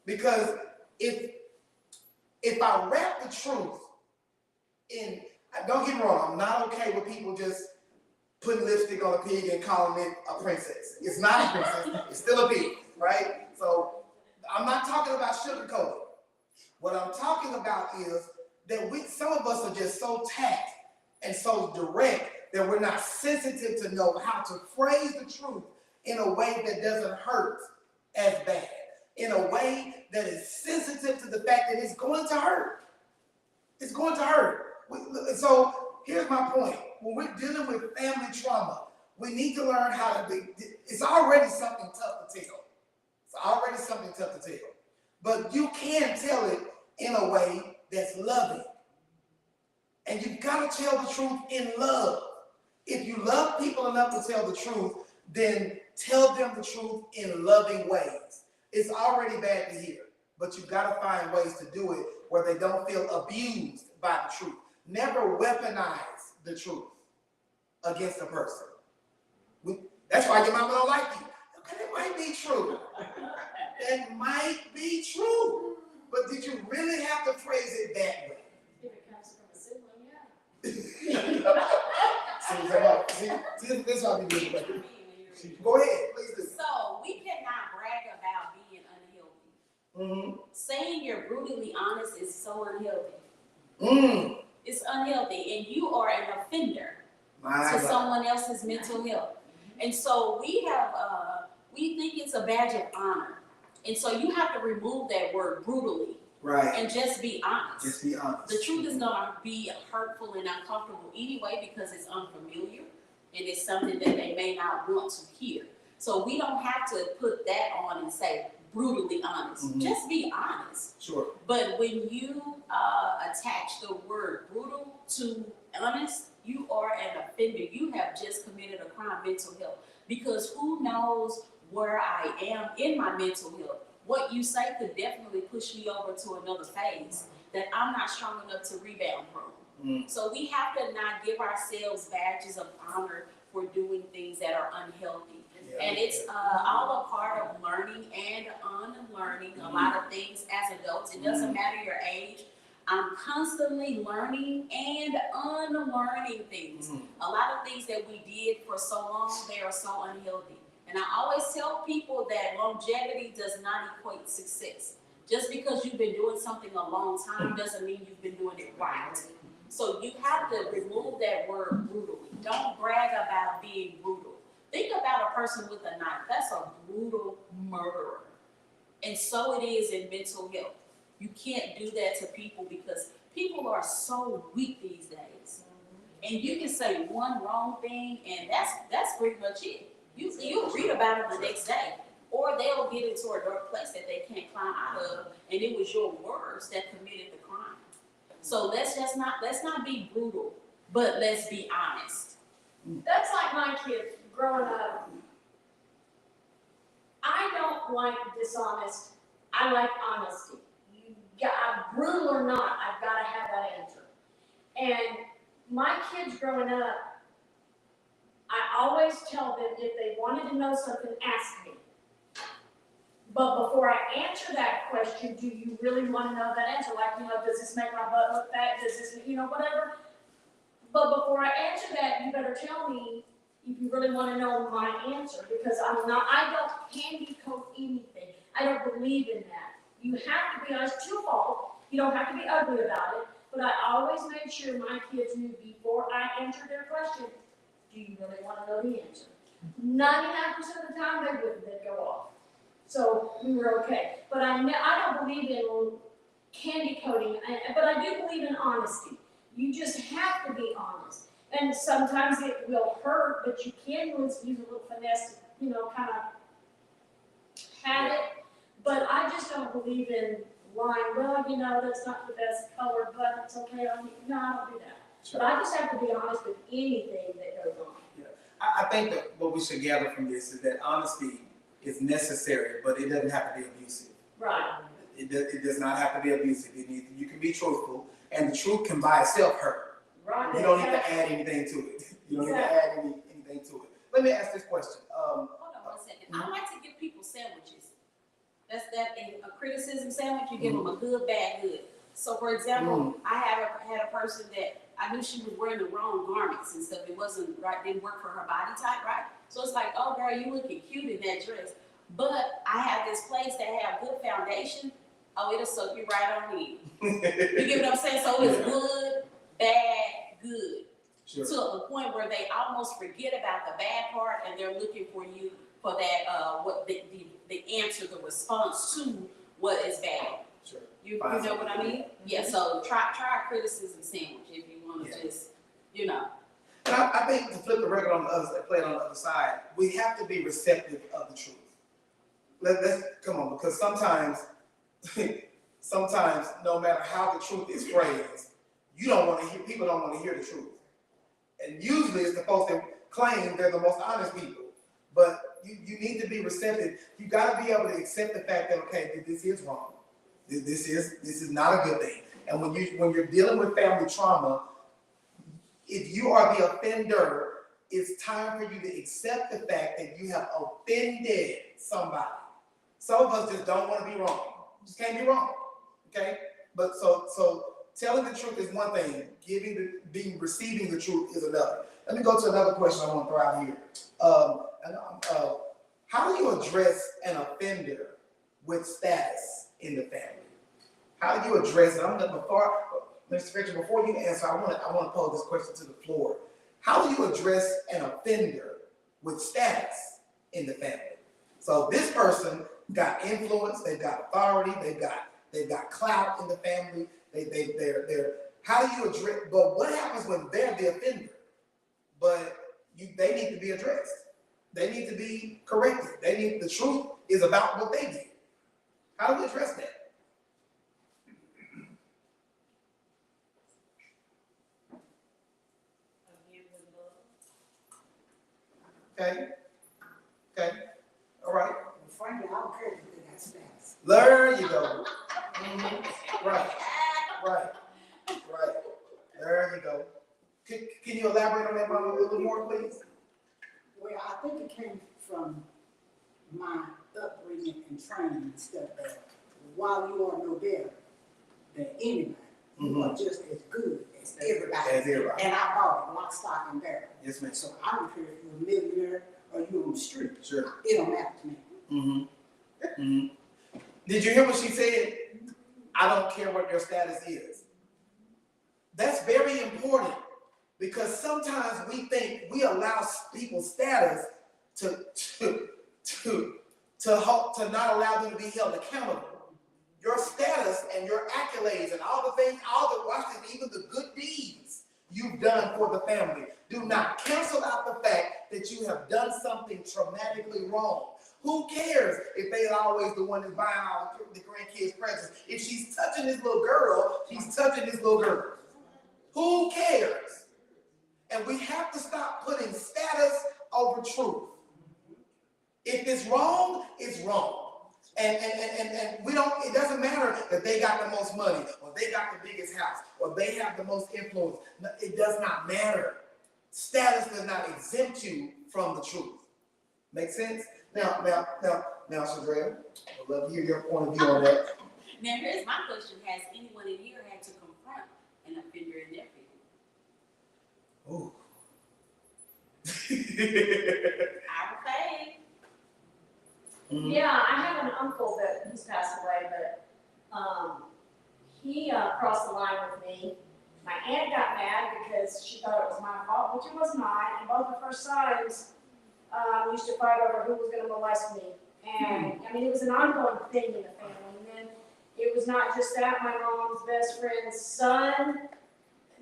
Because if I wrap the truth in, don't get me wrong, I'm not okay with people just putting lipstick on a pig and calling it a princess. It's not a princess, it's still a pig, right? So I'm not talking about sugarcoating. What I'm talking about is that some of us are just so tact and so direct that we're not sensitive to know how to phrase the truth in a way that doesn't hurt as bad, in a way that is sensitive to the fact that it's going to hurt. It's going to hurt. So here's my point. When we're dealing with family trauma, we need to learn how to be, it's already something tough to tell. It's already something tough to tell. But you can tell it in a way that's loving. And you've got to tell the truth in love. If you love people enough to tell the truth, then tell them the truth in loving ways. It's already bad to hear, but you've got to find ways to do it where they don't feel abused by the truth. Never weaponize the truth against a person. That's why your mama don't like you. Okay, that might be true. That might be true. But did you really have to phrase it that way? If it comes from a sibling, yeah. See, this is how we do it. Go ahead, please do. So we cannot brag about being unhealthy. Saying you're brutally honest is so unhealthy. It's unhealthy, and you are an offender to someone else's mental health. And so we think it's a badge of honor. And so you have to remove that word brutally. Right. And just be honest. Just be honest. The truth is going to be hurtful and uncomfortable anyway because it's unfamiliar and it's something that they may not want to hear. So we don't have to put that on and say brutally honest. Just be honest. Sure. But when you attach the word brutal to honest, you are an offender. You have just committed a crime, mental health. Because who knows where I am in my mental health? What you say could definitely push me over to another phase that I'm not strong enough to rebound from. So we have to not give ourselves badges of honor for doing things that are unhealthy. Yeah. And it's all a part of learning and unlearning a lot of things as adults. It doesn't matter your age. I'm constantly learning and unlearning things. A lot of things that we did for so long, they are so unhealthy. And I always tell people that longevity does not equate success. Just because you've been doing something a long time doesn't mean you've been doing it right. So you have to remove that word brutally. Don't brag about being brutal. Think about a person with a knife. That's a brutal murderer. And so it is in mental health. You can't do that to people because people are so weak these days. And you can say one wrong thing and that's pretty much it. You'll read about it the next day. Or they'll get into a dark place that they can't climb out of, and it was your words that committed the crime. So let's not be brutal, but let's be honest. That's like my kids growing up. I don't like dishonest. I like honesty. Brutal or not, I've got to have that answer. And my kids growing up, I always tell them if they wanted to know something, ask me. But before I answer that question, do you really want to know that answer? Like, does this make my butt look fat? Does this, whatever? But before I answer that, you better tell me if you really want to know my answer, because I don't candy coat anything. I don't believe in that. You have to be honest to a fault. You don't have to be ugly about it. But I always made sure my kids knew before I answered their question, do you really want to know the answer? 99% of the time, they wouldn't. They'd go off. So we were okay. But I don't believe in candy coating, but I do believe in honesty. You just have to be honest. And sometimes it will hurt, but you can use a little finesse to, kind of have it. But I just don't believe in lying. Well, that's not the best color, but it's okay. I don't do that. But I just have to be honest with anything that goes on. Yeah. I think that what we should gather from this is that honesty is necessary, but it doesn't have to be abusive. Right. It does not have to be abusive. You can be truthful, and the truth can by itself hurt. Right. You don't need to add anything to it. You don't need to add anything to it. Let me ask this question. Hold on one second. I like to give people sandwiches. That's that in a criticism sandwich. You give them a good, bad, good. So, for example, I had a person that I knew she was wearing the wrong garments and stuff. It wasn't right, didn't work for her body type, right? So it's like, oh girl, you looking cute in that dress. But I have this place that have good foundation. Oh, it'll suck you right on in. You get what I'm saying? So it's good, bad, good. Sure. To the point where they almost forget about the bad part and they're looking for you for that what the answer, the response to what is bad. Sure. You know what I mean? Yeah, so try a criticism sandwich if you want to just, you know. And I think to flip the record on the other, play it on the other side, we have to be receptive of the truth. Let's come on, because sometimes no matter how the truth is phrased, people don't want to hear the truth. And usually it's the folks that claim they're the most honest people. But you need to be receptive. You got to be able to accept the fact that, okay, this is wrong. This is not a good thing. And when you're dealing with family trauma, if you are the offender, it's time for you to accept the fact that you have offended somebody. Some of us just don't want to be wrong. Just can't be wrong. Okay? But so telling the truth is one thing. Receiving the truth is another. Let me go to another question I want to throw out here. How do you address an offender with status in the family? How do you address it? Mr. Fitcher, before you answer, I want to pose this question to the floor. How do you address an offender with status in the family? So this person got influence, they've got authority, they've got clout in the family. They're how do you address? But what happens when they're the offender? But they need to be addressed. They need to be corrected. The truth is about what they did. How do we address that? Okay. All right. Well, frankly, I don't care if they got status. There you go. Right. There you go. Can you elaborate on that a little more, please? Well, I think it came from my upbringing and training and stuff that while you are no better than anybody, you are just as good as everybody. And I bought it lock, stock, and barrel. Yes, ma'am. So I don't care if you're a millionaire or you're on the street. Sure. It don't matter to me. Did you hear what she said? I don't care what your status is. That's very important because sometimes we think we allow people's status to not allow them to be held accountable. Your status and your accolades and all the things, even the good deeds you've done for the family do not cancel out the fact that you have done something traumatically wrong. Who cares if they're always the one that's buying all the grandkids presents? If she's touching this little girl, she's touching this little girl. Who cares? And we have to stop putting status over truth. If it's wrong, it's wrong. And we don't, it doesn't matter that they got the most money or they got the biggest house or they have the most influence. It does not matter. Status does not exempt you from the truth. Make sense? Now, Shadrea, I'd love to hear your point of view on that. Now, here's my question. Has anyone in here had to confront an offender in their family? Ooh. Okay. Yeah, I have an uncle that he's passed away, but he crossed the line with me. My aunt got mad because she thought it was my fault, which it was not. And both the first times we used to fight over who was going to molest me. And I mean, it was an ongoing thing in the family. And then it was not just that, my mom's best friend's son.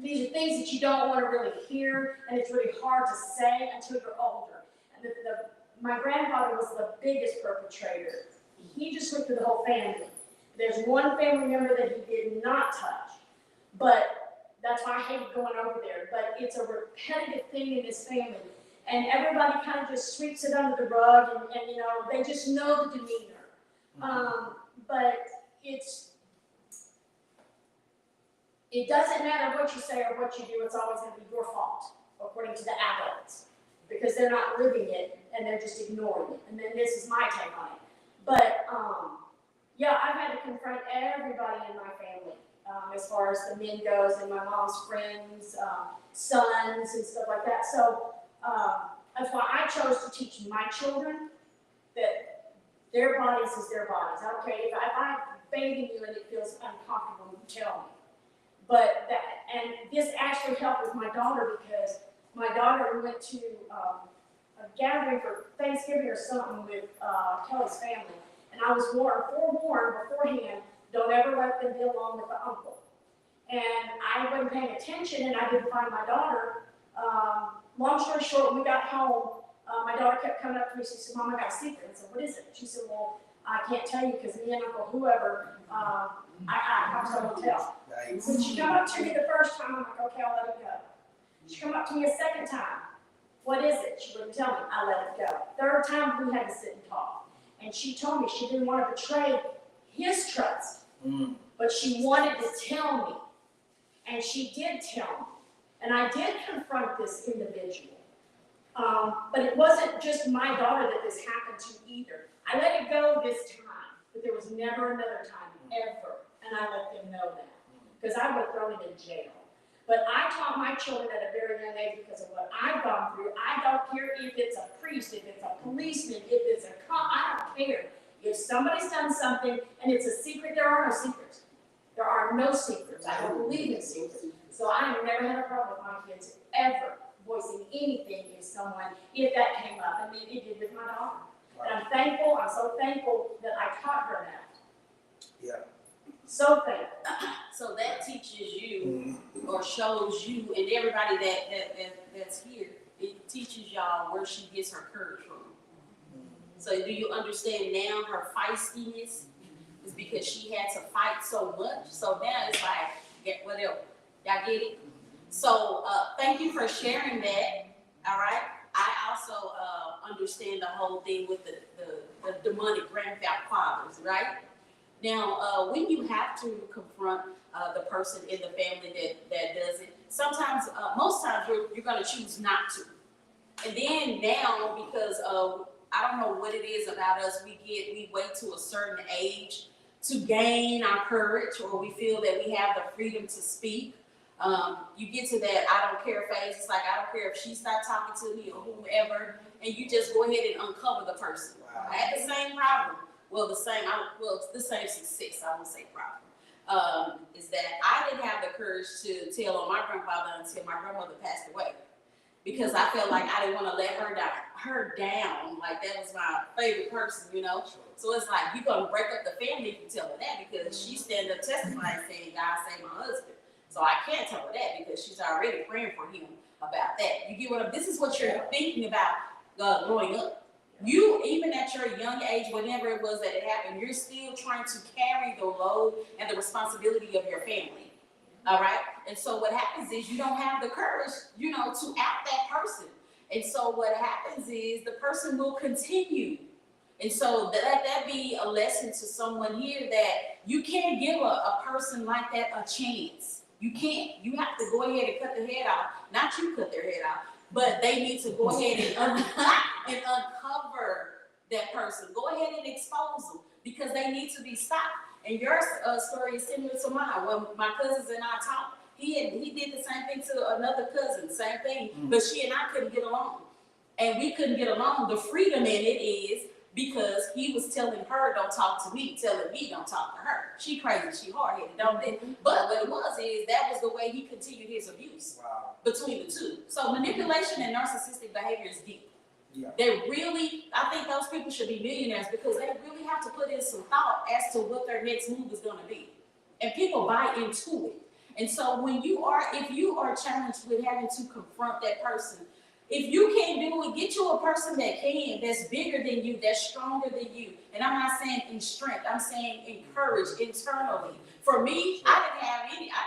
These are things that you don't want to really hear, and it's really hard to say until you're older. And my grandfather was the biggest perpetrator. He just went through the whole family. There's one family member that he did not touch, but that's why I hated going over there. But it's a repetitive thing in this family, and everybody kind of just sweeps it under the rug, and you know, they just know the demeanor. But it doesn't matter what you say or what you do, it's always going to be your fault, according to the adults, because they're not living it and they're just ignoring it. And then this is my take on it. But Yeah, I've had to confront everybody in my family, as far as the men goes, and my mom's friends, sons and stuff like that. So, that's why I chose to teach my children that their bodies is their bodies. I don't care if I'm bathing you and it feels uncomfortable, you tell me. But that, and this actually helped with my daughter because my daughter went to a gathering for Thanksgiving or something with Kelly's family. And I was forewarned beforehand, don't ever let them be alone with the uncle. And I wasn't paying attention and I didn't find my daughter. Long story short, when we got home, my daughter kept coming up to me, she said, Mom, I got a secret. I said, what is it? She said, well, I can't tell you because me and Uncle whoever, I have to tell. When she come up to me the first time, I'm like, okay, I'll let it go. She come up to me a second time. What is it? She wouldn't tell me. I let it go. Third time, we had to sit and talk. And she told me she didn't want to betray his trust, but she wanted to tell me. And she did tell me. And I did confront this individual. But it wasn't just my daughter that this happened to either. I let it go this time, but there was never another time, ever. And I let them know that. Because I would have thrown him in jail. But I taught my children at a very young age because of what I've gone through. I don't care if it's a priest, if it's a policeman, if it's a cop, I don't care. If somebody's done something and it's a secret, there are no secrets. There are no secrets. I don't believe in secrets. So I have never had a problem with my kids ever voicing anything if that came up. And it did with my daughter. And I'm thankful, I'm so thankful that I taught her that. Yeah. So thankful. So that teaches you or shows you and everybody that's here, it teaches y'all where she gets her courage from. So do you understand now her feistiness is because she had to fight so much? So now it's like, get whatever. Y'all get it? So thank you for sharing that. All right. I also understand the whole thing with the demonic grandfathers, right? Now, when you have to confront the person in the family that does it, sometimes, most times you're going to choose not to. And then now, because I don't know what it is about us, we wait to a certain age to gain our courage, or we feel that we have the freedom to speak. You get to that I don't care phase. It's like, I don't care if she starts talking to me or whomever, and you just go ahead and uncover the person. Wow. I had the same problem. It's the same success, I won't say problem. Is that I didn't have the courage to tell on my grandfather until my grandmother passed away. Because I felt like I didn't want to let her down. Like, that was my favorite person, you know? So it's like, you're going to break up the family if you tell her that, because she stand up testifying saying, God saved my husband. So I can't tell her that because she's already praying for him about that. You get what this is what you're thinking about growing up. You, even at your young age, whenever it was that it happened, you're still trying to carry the load and the responsibility of your family. All right? And so what happens is you don't have the courage, to out that person. And so what happens is the person will continue. And so let that be a lesson to someone here that you can't give a person like that a chance. You can't. You have to go ahead and cut their head off. Not you cut their head off, but they need to go ahead and uncover that person. Go ahead and expose them because they need to be stopped. And your story is similar to mine. When my cousins and I talked, he did the same thing to another cousin, same thing. But she and I couldn't get along. And we couldn't get along. The freedom in it is because he was telling her, don't talk to me, telling me, don't talk to her. She crazy, she hard-headed, don't they? But what it was is that was the way he continued his abuse between the two. So manipulation and narcissistic behavior is deep. Yeah. I think those people should be millionaires because they really have to put in some thought as to what their next move is going to be. And people buy into it. And so if you are challenged with having to confront that person, if you can't do it, get you a person that's bigger than you, that's stronger than you. And I'm not saying in strength, I'm saying in courage internally. For me, I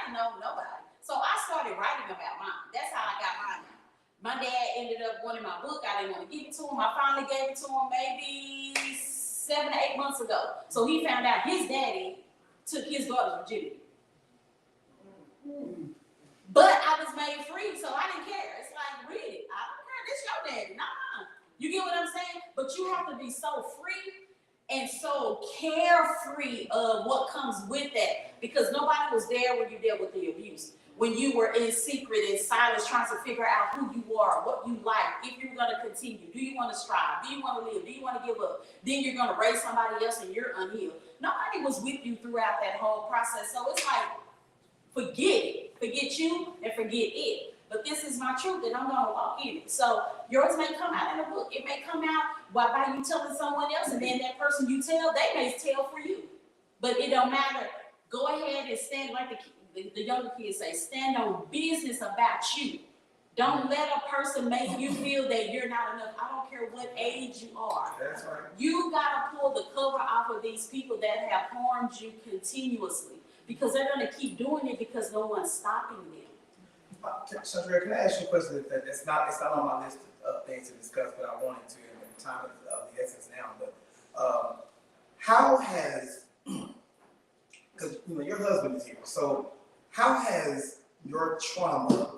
didn't know nobody. So I started writing about mine. That's how I got mine now. My dad ended up wanting my book. I didn't want to give it to him. I finally gave it to him maybe 7 to 8 months ago. So he found out his daddy took his daughter's virginity. But I was made free, so I didn't care. It's like, read it. I don't care. This your daddy. Nah. You get what I'm saying? But you have to be so free and so so carefree of what comes with that, because nobody was there when you dealt with the abuse. When you were in secret and silence trying to figure out who you are, what you like, if you're going to continue, do you want to strive, do you want to live, do you want to give up, then you're going to raise somebody else and you're unhealed. Nobody was with you throughout that whole process. So it's like, forget it. Forget you and forget it. But this is my truth and I'm going to walk in it. So yours may come out in a book. It may come out by you telling someone else, and then that person you tell, they may tell for you. But it don't matter. Go ahead and stand, like the younger kids say, stand on business about you. Don't let a person make you feel that you're not enough. I don't care what age you are. That's right. You got to pull the cover off of these people that have harmed you continuously, because they're going to keep doing it because no one's stopping them. Chandra, can I ask you a question it's not on my list of things to discuss, but I wanted to, and the time of the essence now, but how has, because your husband is here, so how has your trauma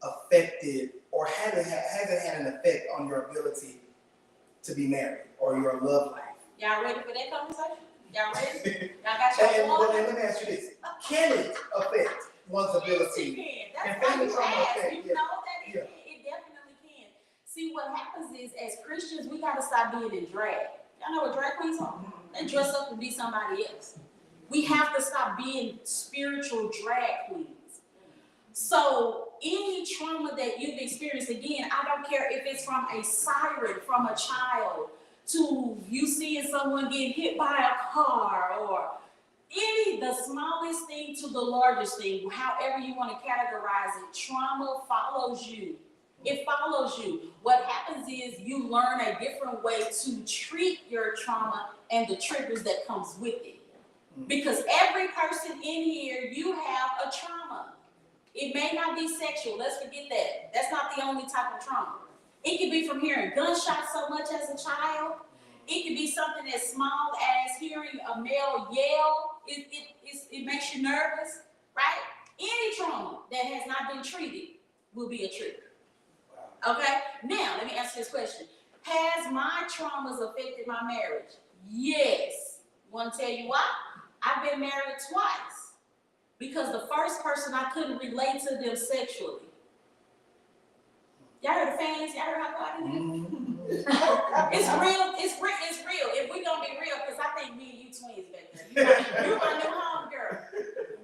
affected, or has it had an effect on your ability to be married or your love life? Y'all ready for that conversation? Y'all ready? Y'all got your And water? let me ask you this, can it affect one's Yes, ability? it can. And That's why family you trauma ask. effect, You yeah. know that it Yeah. can. It definitely can. See, what happens is, as Christians, we got to stop being in drag. Y'all know what drag queens are? They dress up to be somebody else. We have to stop being spiritual drag queens. So any trauma that you've experienced, again, I don't care if it's from a siren, from a child, to you seeing someone get hit by a car, or the smallest thing to the largest thing, however you want to categorize it, trauma follows you. It follows you. What happens is you learn a different way to treat your trauma and the triggers that comes with it. Because every person in here, you have a trauma. It may not be sexual. Let's forget that. That's not the only type of trauma. It could be from hearing gunshots so much as a child. It could be something as small as hearing a male yell. It makes you nervous, right? Any trauma that has not been treated will be a trigger. Okay? Now, let me ask you this question. Has my traumas affected my marriage? Yes. Want to tell you why? I've been married twice because the first person I couldn't relate to them sexually. Y'all heard the fans? Y'all heard how quiet it is? It's real. It's real. If we gonna be real, because I think me and you twins back there. You're my new home girl.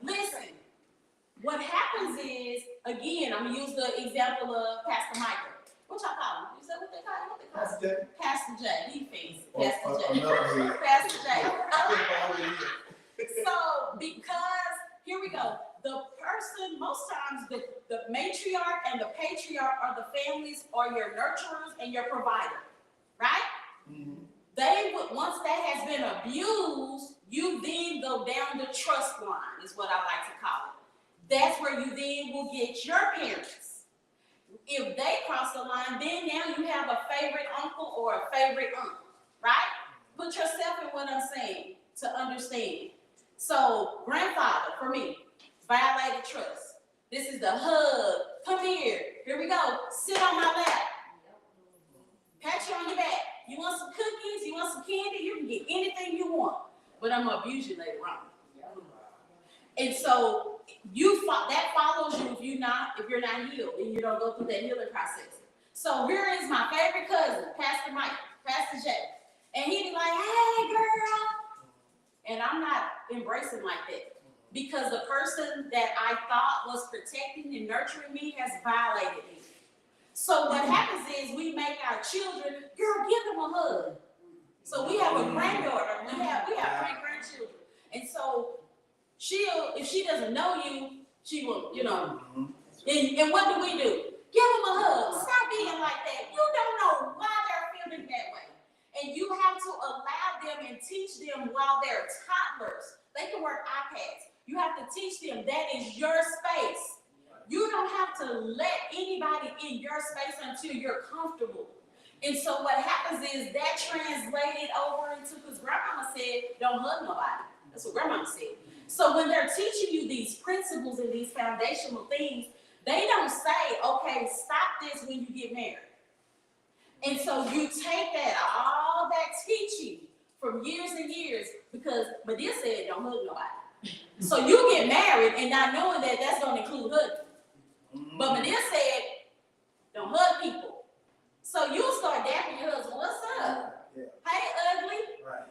Listen, what happens is, again, I'm gonna use the example of Pastor Micah. What y'all call him? You said what they call him? What they call him? Pastor J. Pastor J. He fancy. Or Pastor J. another head. Pastor J. So, because, here we go. The person, most times, the matriarch and the patriarch are the families, are your nurturers and your provider, right? Mm-hmm. They would, once that has been abused, you then go down the trust line, is what I like to call it. That's where you then will get your parents. If they cross the line, then now you have a favorite uncle or a favorite aunt, right? Put yourself in what I'm saying to understand. So, grandfather, for me, violated trust. This is the hug. Come here. Here we go. Sit on my lap. Pat you on your back. You want some cookies? You want some candy? You can get anything you want. But I'm going to abuse you later on. And so that follows you if you're not healed and you don't go through that healing process. So here is my favorite cousin, Pastor Mike, Pastor J. And he'd be like, hey, girl. And I'm not embracing like that. Because the person that I thought was protecting and nurturing me has violated me. So what happens is we make our children, girl, give them a hug. So we have a granddaughter, we have 3 grandchildren. And so if she doesn't know you, she will, and what do? Give them a hug. Stop being like that. You don't know why they're feeling that way. And you have to allow them and teach them while they're toddlers. They can work iPads. You have to teach them that is your space. You don't have to let anybody in your space until you're comfortable. And so what happens is that translated over into, because grandmama said, don't hug nobody. That's what grandmama said. So when they're teaching you these principles and these foundational things, they don't say, okay, stop this when you get married. And so you take all that teaching from years and years because Medea said don't hug nobody. So you get married and not knowing that that's going to include hugging. But Medea said don't hug people. So you'll start dapping your husband. What's up? Yeah. Hey, ugly. Right.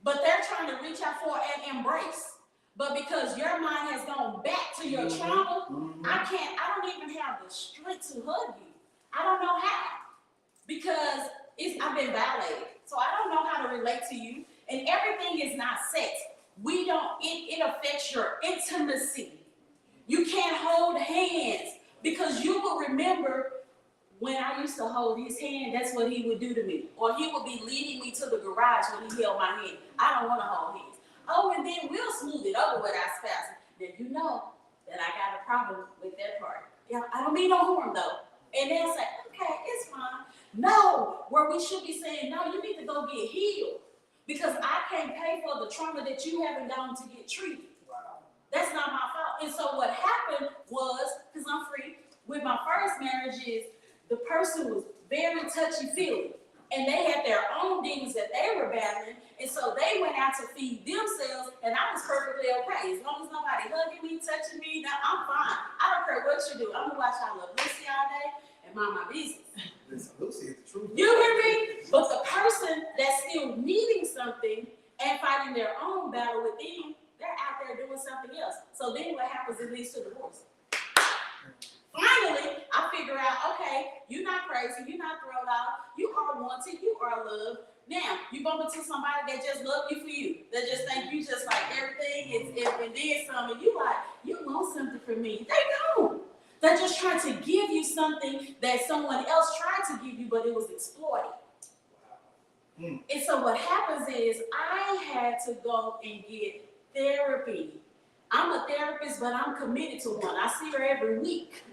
But they're trying to reach out for an embrace. But because your mind has gone back to your trauma, I don't even have the strength to hug you. I don't know how. Because I've been violated. So I don't know how to relate to you. And everything is not sex. It affects your intimacy. You can't hold hands because you will remember when I used to hold his hand, that's what he would do to me. Or he would be leading me to the garage when he held my hand. I don't want to hold hands. Oh, and then we'll smooth it over with our spouse. Then you know that I got a problem with that part. Yeah, I don't mean no harm though. And they'll say, okay, it's fine. No, where we should be saying, no, you need to go get healed. Because I can't pay for the trauma that you haven't gone to get treated. Wow. That's not my fault. And so what happened was, because I'm free, with my first marriage is the person was very touchy-feely. And they had their own demons that they were battling. And so they went out to feed themselves, and I was perfectly okay. As long as nobody hugging me, touching me, I'm fine. I don't care what you do. I'm going to watch I Love Lucy all day and mind my business. Listen, Lucy is the truth. You hear me? But the person that's still needing something and fighting their own battle within, they're out there doing something else. So then what happens? It leads to divorce. Finally, I figure out, okay, you're not crazy, you're not thrown out, you are wanted, you are loved. Now, you bump into somebody that just love you for you, that just think you just like everything is and did something. You like, you want something from me. They don't. They're just trying to give you something that someone else tried to give you, but it was exploited. And so what happens is I had to go and get therapy. I'm a therapist, but I'm committed to one. I see her every week.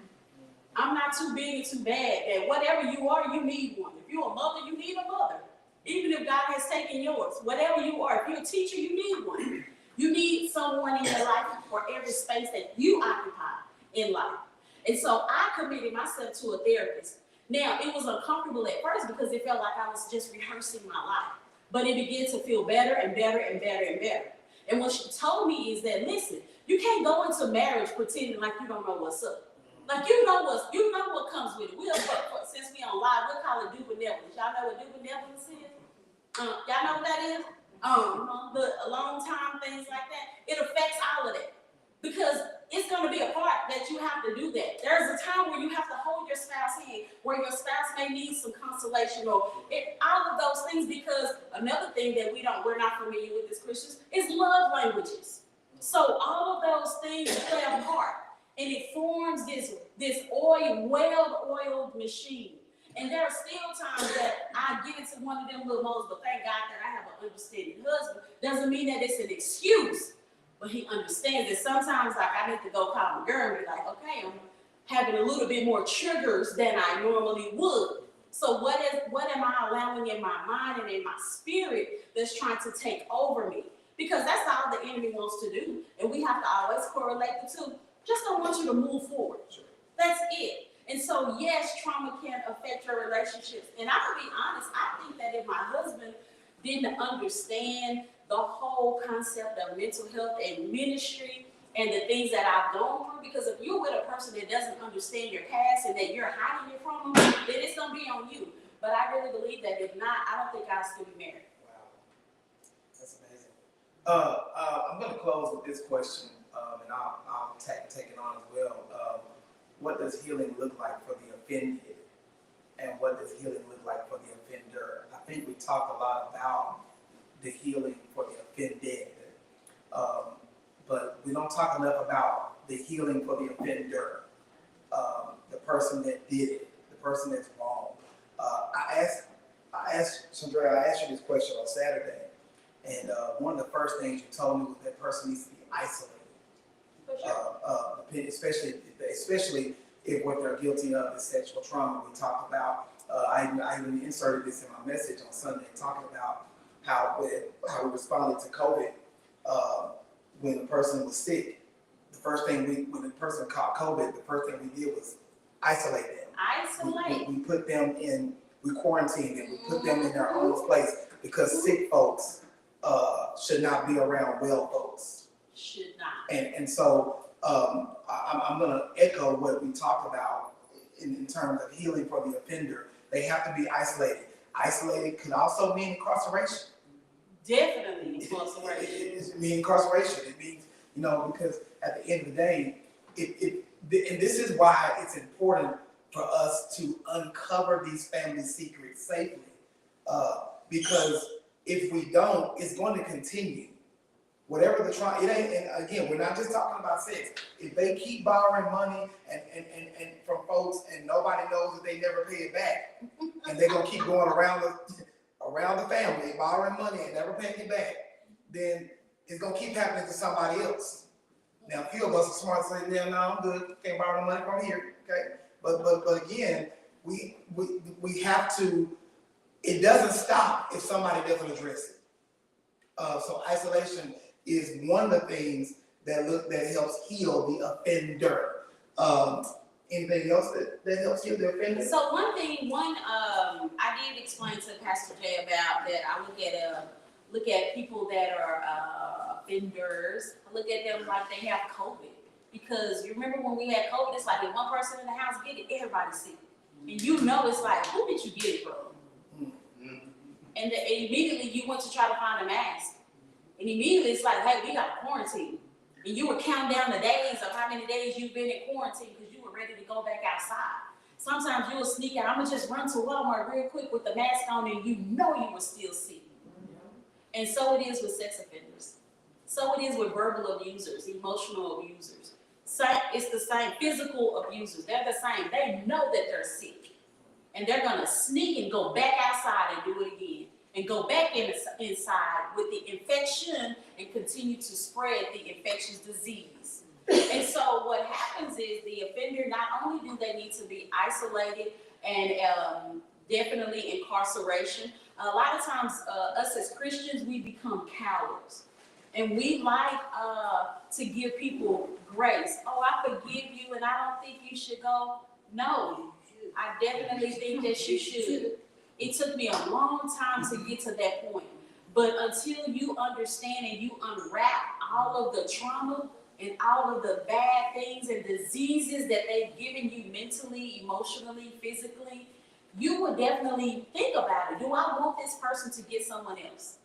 I'm not too big and too bad that whatever you are, you need one. If you're a mother, you need a mother. Even if God has taken yours, whatever you are, if you're a teacher, you need one. You need someone in your life for every space that you occupy in life. And so I committed myself to a therapist. Now, it was uncomfortable at first because it felt like I was just rehearsing my life. But it began to feel better and better and better and better. And what she told me is that, listen, you can't go into marriage pretending like you don't know what's up. Like you know what comes with it. Since we on live, we'll call it benevolence. Y'all know what benevolence is? Y'all know what that is? The long time things like that. It affects all of that because it's going to be a part that you have to do that. There's a time where you have to hold your spouse hand, where your spouse may need some consolation or all of those things. Because another thing that we're not familiar with as Christians is love languages. So all of those things play a part. And it forms this well-oiled machine. And there are still times that I get into one of them little modes, but thank God that I have an understanding husband. Doesn't mean that it's an excuse, but he understands that sometimes like I need to go call my girl and be like, okay, I'm having a little bit more triggers than I normally would. So what am I allowing in my mind and in my spirit that's trying to take over me? Because that's all the enemy wants to do. And we have to always correlate the two. Just don't want you to move forward. That's it. And so, yes, trauma can affect your relationships. And I'm going to be honest, I think that if my husband didn't understand the whole concept of mental health and ministry and the things that I've gone through, because if you're with a person that doesn't understand your past and that you're hiding it from them, then it's going to be on you. But I really believe that if not, I don't think I'll still be married. Wow. That's amazing. I'm going to close with this question. And I'll take it on as well. What does healing look like for the offended? And what does healing look like for the offender? I think we talk a lot about the healing for the offended. But we don't talk enough about the healing for the offender. The person that did it, the person that's wrong. I asked Chandra, I asked you this question on Saturday. And one of the first things you told me was that person needs to be isolated. Especially if what they're guilty of is sexual trauma. We talked about, I even inserted this in my message on Sunday, talking about how we responded to COVID when the person was sick. The first thing when the person caught COVID, the first thing we did was isolate them. Isolate. We put them in, we quarantined them, we put them in their own place. because sick folks should not be around well folks. Should not. And so I'm going to echo what we talked about in terms of healing for the offender. They have to be isolated. Isolated could also mean incarceration. Definitely incarceration. It means incarceration. It means, because at the end of the day, and this is why it's important for us to uncover these family secrets safely. Because if we don't, it's going to continue. Whatever the trauma, it ain't, and again, we're not just talking about sex. If they keep borrowing money and from folks and nobody knows that they never pay it back, and they're gonna keep going around the family, borrowing money and never paying it back, then it's gonna keep happening to somebody else. Now, a few of us are smart to say, yeah, no, I'm good, can't borrow no money from here, okay? But again, we have to, it doesn't stop if somebody doesn't address it. So isolation is one of the things that helps heal the offender. Anything else that helps heal the offender? So I did explain to Pastor Jay about that. I look at people that are offenders. I look at them like they have COVID, because you remember when we had COVID, it's like if one person in the house get it, everybody's sick, and it's like, who did you get it from? And immediately you went to try to find a mask. And immediately it's like, hey, we got quarantine. And you were counting down the days of how many days you've been in quarantine because you were ready to go back outside. Sometimes you'll sneak out. I'm going to just run to Walmart real quick with the mask on, and you were still sick. And so it is with sex offenders. So it is with verbal abusers, emotional abusers. It's the same. Physical abusers, they're the same. They know that they're sick. And they're going to sneak and go back outside and do it again. And go back inside with the infection and continue to spread the infectious disease. And so what happens is the offender, not only do they need to be isolated and definitely incarceration, a lot of times us as Christians, we become cowards. And we like to give people grace. Oh, I forgive you and I don't think you should go. No, I definitely think that you should. It took me a long time to get to that point. But until you understand and you unwrap all of the trauma and all of the bad things and diseases that they've given you mentally, emotionally, physically, you would definitely think about it. Do I want this person to get someone else?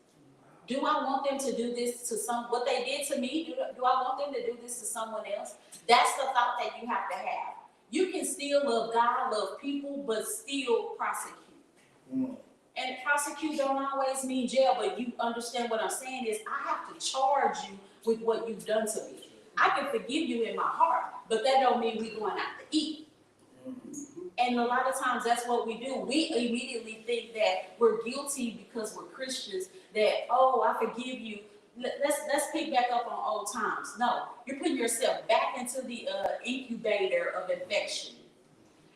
Do I want them to do this to what they did to me? Do I want them to do this to someone else? That's the thought that you have to have. You can still love God, love people, but still prosecute. And prosecute don't always mean jail, but you understand what I'm saying is I have to charge you with what you've done to me. I can forgive you in my heart, but that don't mean we're going out to eat. And a lot of times that's what we do. We immediately think that we're guilty because we're Christians, that, oh, I forgive you. Let's pick back up on old times. No, you're putting yourself back into the incubator of infection.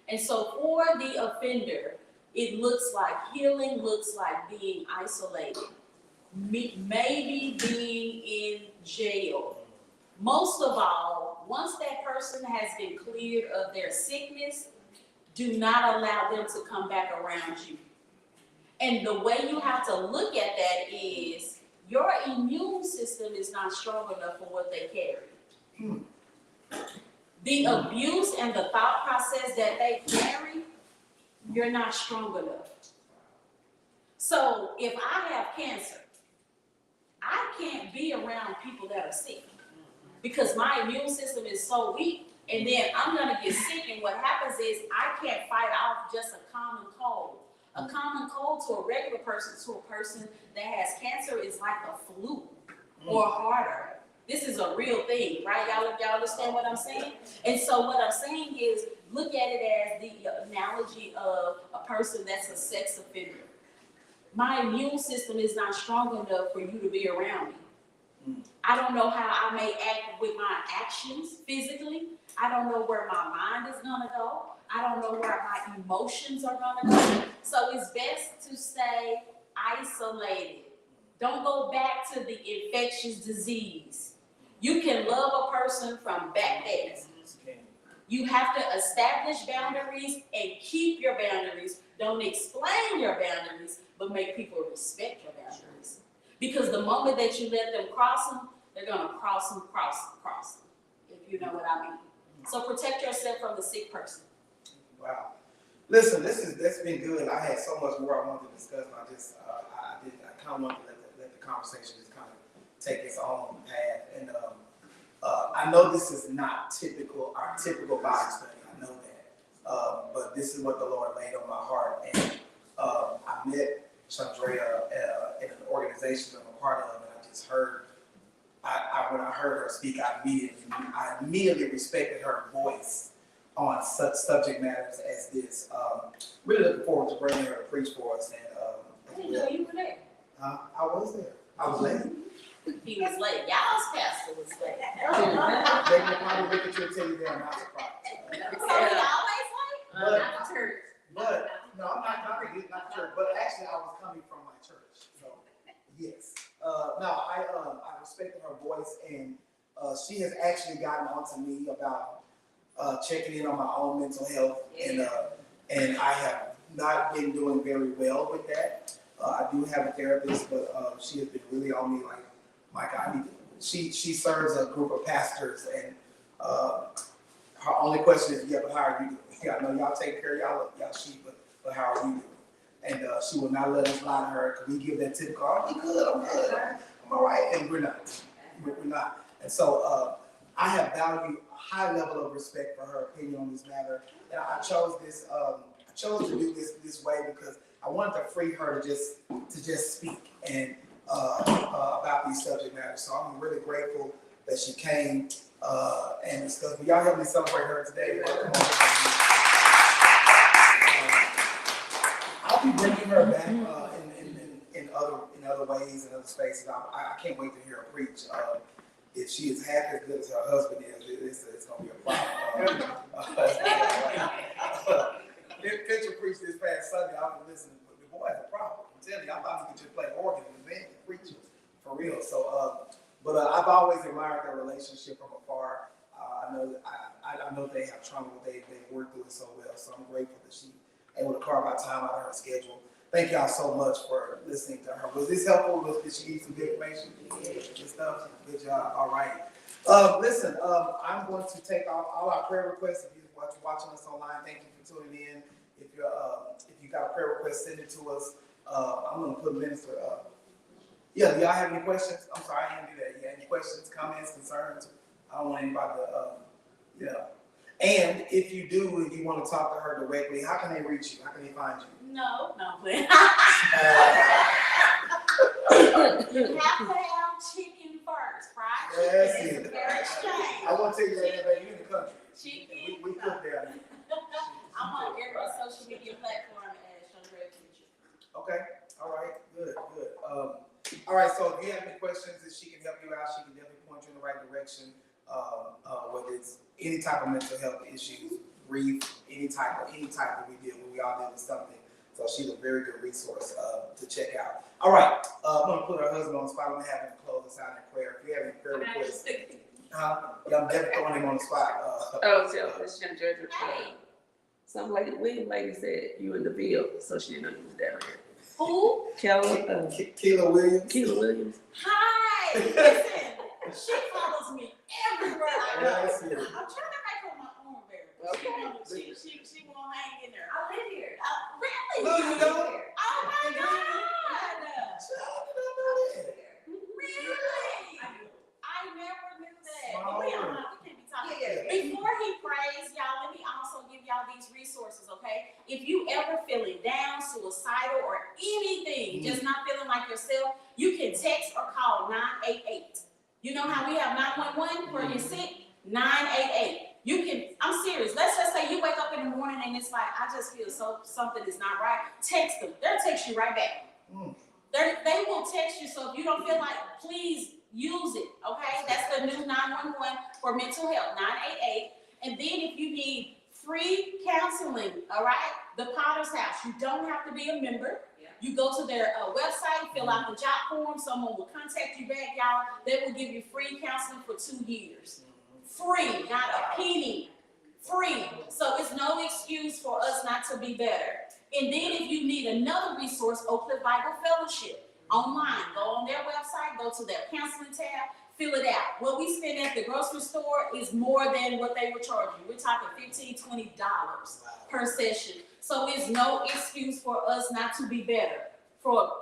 And so for the offender, it looks like healing, looks like being isolated, maybe being in jail. Most of all, once that person has been cleared of their sickness, do not allow them to come back around you. And the way you have to look at that is your immune system is not strong enough for what they carry. The abuse and the thought process that they carry, you're not strong enough. So if I have cancer, I can't be around people that are sick because my immune system is so weak, and then I'm gonna get sick, and what happens is I can't fight off just a common cold. A common cold to a regular person, to a person that has cancer, is like a flu or harder. This is a real thing, right? Y'all understand what I'm saying? And so what I'm saying is, look at it as the analogy of a person that's a sex offender. My immune system is not strong enough for you to be around me. I don't know how I may act with my actions physically. I don't know where my mind is gonna go. I don't know where my emotions are gonna go. So it's best to stay isolated. Don't go back to the infectious disease. You can love a person from back there. You have to establish boundaries and keep your boundaries. Don't explain your boundaries, but make people respect your boundaries. Because the moment that you let them cross them, they're gonna cross them, if you know what I mean. So protect yourself from the sick person. Wow. Listen, that's been good. I had so much more I wanted to discuss, but I kind of wanted to let the conversation just kind of take its own path. And I know this is not our typical Bible study. I know that, but this is what the Lord laid on my heart. And I met Chandrea in an organization I'm a part of, and I just heard. When I heard her speak, I immediately respected her voice on such subject matters as this. Really looking forward to bringing her to preach for us. I didn't know you were there. I was there. I was late. He was late. Y'all's pastor was late. They can probably look at you and tell you they're not surprised. So he always late? Not the church. But no, I'm not church. But actually, I was coming from my church. So yes. I respected her voice, and she has actually gotten on to me about checking in on my own mental health, and I have not been doing very well with that. I do have a therapist, but she has been really on me, like, Micah, I need to. She serves a group of pastors, and her only question is, but how are you doing? Yeah, I know y'all take care of y'all sheep, but how are you doing? And she will not let us lie to her, because we give that typical, I'm good, I'm all right, and we're not. We're not. And so I have valued a high level of respect for her opinion on this matter. And I chose to do this way because I wanted to free her to just speak and about these subject matters. So I'm really grateful that she came and discussed. Will y'all help me celebrate her today? I'll be bringing her back in other ways and other spaces. I can't wait to hear her preach. If she is half as good as her husband is, it's going to be a problem. Pitcher preached this past Sunday. I was listening. The boy has a problem. I'm telling you, I'm about to get you to play organ and man can preach for real. So, but I've always admired their relationship from afar. I know they have trauma, but they work through it so well. So I'm grateful that she able to carve out time out of her schedule. Thank y'all so much for listening to her. Was this helpful? Did she give some good information? Good stuff. Good job. All right. Listen, I'm going to take all our prayer requests. If you're watching us online, thank you for tuning in. If you got a prayer request, send it to us. I'm going to put minister up. Yeah, do y'all have any questions? I'm sorry, I didn't do that. You got any questions, comments, concerns? I don't want anybody to, And if you do and you want to talk to her directly, how can they reach you? How can they find you? No, please. You have to have chicken first, right? That's It's it. a fair exchange. I want to tell you that, baby, you in the country. Chicken. We cook down here. I'm on every social media platform as Chandrea Teacher. Okay. All right. Good. All right. So if you have any questions that she can help you out, she can definitely point you in the right direction. Whether it's any type of mental health issues, grief, any type that we deal with, we all deal with something. So she's a very good resource to check out. All right, I'm gonna put her husband on the spot. I'm gonna have him close us out in prayer. If you have any prayer requests, I'm definitely throwing him on the spot. This young judge. Some lady said you in the field, so she didn't know you was down here. Who? Keela Williams. Keela Williams. Hi. Listen, she follows me everywhere I go. Yes, yes. I'm trying to make her my arm bearer. Okay. She won't hang in there. I live here. Really? No, you don't. Oh my God. Really? I never knew that. Small We world. can't be talking. Before he prays, y'all, let me also give y'all these resources, okay? If you ever feeling down, suicidal, or anything, just not feeling like yourself, you can text or call 988. You know how we have 911 where you're sick? 988. You can, I'm serious. Let's just say you wake up in the morning and it's like, I just feel something is not right. Text them. They'll text you right back. They will text you. So if you don't feel like, please use it. Okay, that's the new 911 for mental health, 988. And then if you need free counseling, all right, the Potter's House. You don't have to be a member. You go to their website, fill out the job form. Someone will contact you back, y'all. They will give you free counseling for 2 years. Free, not a penny. free. So it's no excuse for us not to be better. And then if you need another resource, Oak Cliff Bible Fellowship, online, go on their website, go to their counseling tab, fill it out. What we spend at the grocery store is more than what they were charging. We're talking $15, $20 per session. So it's no excuse for us not to be better.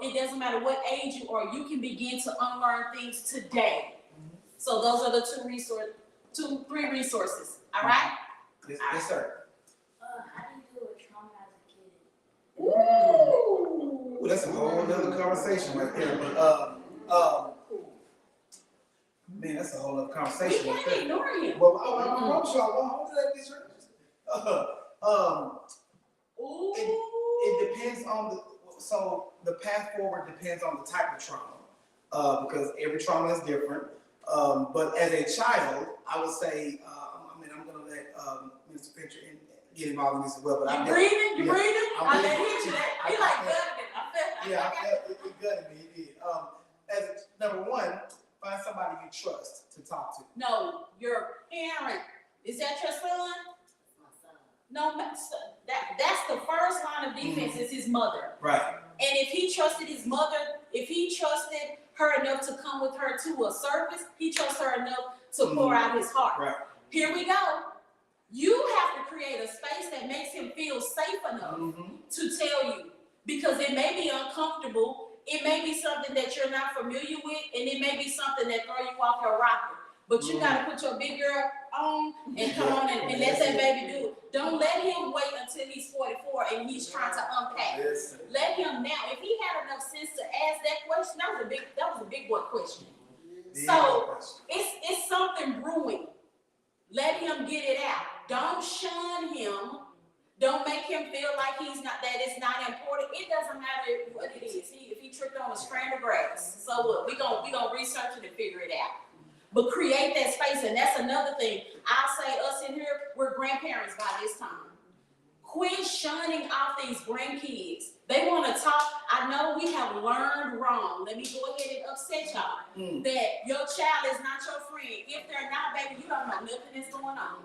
It doesn't matter what age you are, you can begin to unlearn things today. So those are the three resources. All right? Yes, sir. How do you deal with trauma as a kid? Ooh, that's a whole nother conversation right there. But man, that's a whole other You conversation right can't there. ignore him. Well, I promise y'all, I won't do that in these churches. It depends on the path forward depends on the type of trauma, because every trauma is different. But as a child, I would say, I'm gonna let Mr. Fincher get involved in this as well. But You breathing? You yeah, breathing? I'm I breathing. didn't hear that. He like gutted it. I felt Yeah, I felt it gutted me. It did. Number one, find somebody you trust to talk to. No, your parent. Is that your son? No, that's the first line of defense is his mother. Right. And if he trusted his mother, if he trusted her enough to come with her to a service, he trusts her enough to pour out his heart. Right. Here we go. You have to create a space that makes him feel safe enough to tell you, because it may be uncomfortable. It may be something that you're not familiar with, and it may be something that throw you off your rocker. But you gotta put your big girl on and come on and let that baby do it. Don't let him wait until he's 44 and he's trying to unpack. Yes. Let him now. If he had enough sense to ask that question, that was a big boy question. So it's something brewing. Let him get it out. Don't shun him. Don't make him feel like that it's not important. It doesn't matter what it is. If he tripped on a strand of grass, so what? We gonna research it and figure it out. But create that space, and that's another thing. I'll say us in here, we're grandparents by this time. Quit shunning off these grandkids. They want to talk. I know we have learned wrong. Let me go ahead and upset y'all. That your child is not your friend. If they're not, baby, you don't know nothing that's going on.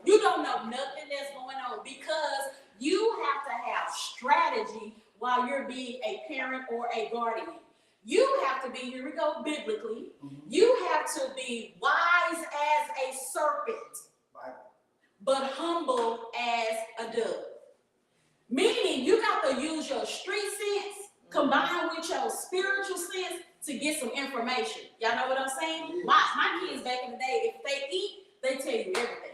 You don't know nothing that's going on, because you have to have strategy while you're being a parent or a guardian. You have to be, here we go, biblically, you have to be wise as a serpent, but humble as a dove. Meaning you got to use your street sense combined with your spiritual sense to get some information. Y'all know what I'm saying? My kids back in the day, if they eat, they tell you everything.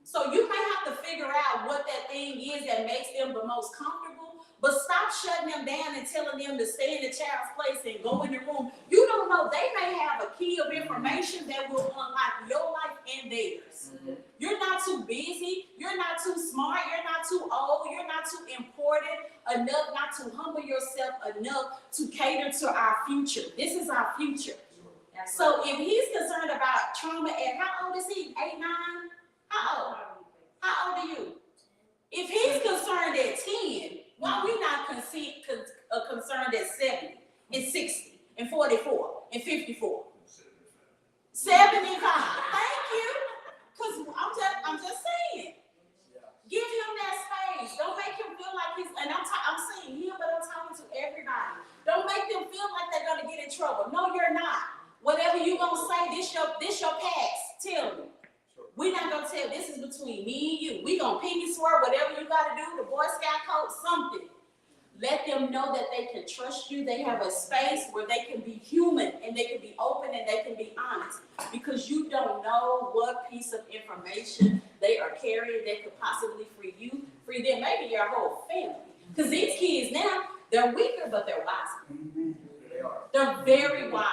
So you may have to figure out what that thing is that makes them the most comfortable, but stop shutting them down and telling them to stay in the child's place and go in the room. You don't know, they may have a key of information that will unlock your life and theirs. You're not too busy, you're not too smart, you're not too old, you're not too important enough not to humble yourself enough to cater to our future. This is our future. So if he's concerned about trauma at, how old is he? 8, 9? How old? How old are you? If he's concerned at 10, why are we not concerned at 70 and 60 and 44 and 54? 75. Thank you. Because I'm just saying. Give him that space. Don't make him feel like he's, and I'm saying him, but I'm talking to everybody. Don't make them feel like they're gonna get in trouble. No, you're not. Whatever you gonna say, this your past. Tell me. We're not gonna tell, this is between me and you. We gonna pinky swear, whatever you gotta do, the Boy Scout code, something. Let them know that they can trust you. They have a space where they can be human and they can be open and they can be honest. Because you don't know what piece of information they are carrying that could possibly free you, free them, maybe your whole family. Because these kids now, they're weaker, but they're wiser. They're very wise.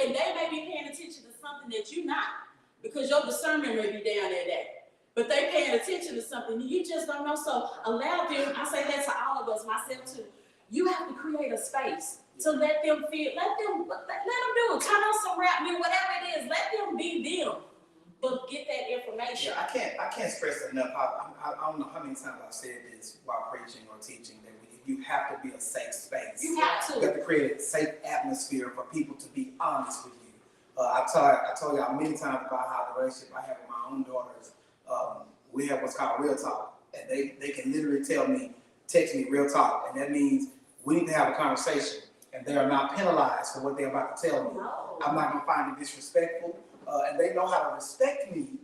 And they may be paying attention to something that you're not. Because your discernment may be down there that. But they're paying attention to something you just don't know. So allow them, I say that to all of us, myself too. You have to create a space to let them feel, let them do it. Turn on some rap music, whatever it is, let them be them. But get that information. Yeah, I can't stress enough. I don't know how many times I've said this while preaching or teaching, that you have to be a safe space. You have to. You have to create a safe atmosphere for people to be honest with you. I told y'all many times about how the relationship I have with my own daughters, we have what's called real talk. And they can literally text me real talk. And that means we need to have a conversation. And they are not penalized for what they're about to tell me. No. I'm not gonna find it disrespectful. And they know how to respect me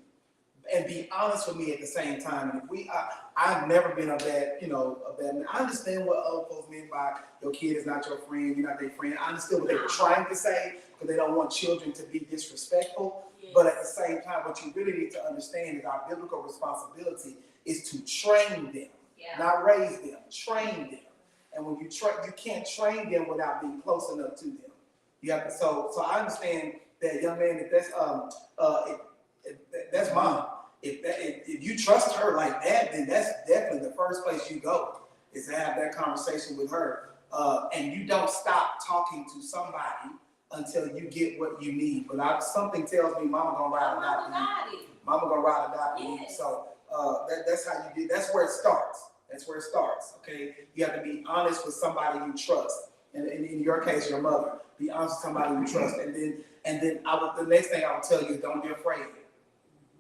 and be honest with me at the same time. And if I've never been of that, I understand what other folks mean by your kid is not your friend, you're not their friend. I understand what they're trying to say because they don't want children to be disrespectful. Yes. But at the same time, what you really need to understand is our biblical responsibility is to train them, not raise them, train them. And when you can't train them without being close enough to them. You have to, so I understand that, young man, if that's mom. If you trust her like that, then that's definitely the first place you go, is to have that conversation with her. And you don't stop talking to somebody until you get what you need. But something tells me mama gonna ride or die for you. Mama gonna ride or die for you. So that's how you do. That's where it starts. That's where it starts. Okay, you have to be honest with somebody you trust. And in your case, your mother. Be honest with somebody you trust. And then the next thing I would tell you is don't be afraid.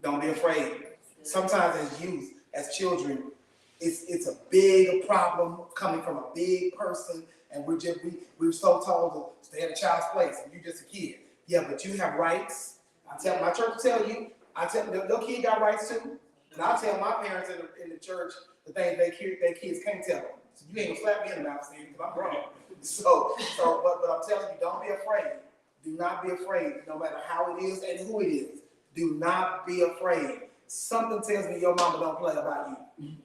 Don't be afraid. Sometimes as youth, as children, it's a big problem coming from a big person, and we're so told to stay at a child's place, and you're just a kid. Yeah, but you have rights. My church tell you, your kid got rights too. And I tell my parents in the church the things their kids can't tell them. So you ain't gonna slap me in the mouth, Steve, because I'm grown. But I'm telling you, don't be afraid. Do not be afraid, no matter how it is and who it is. Do not be afraid. Something tells me your mama don't play about you.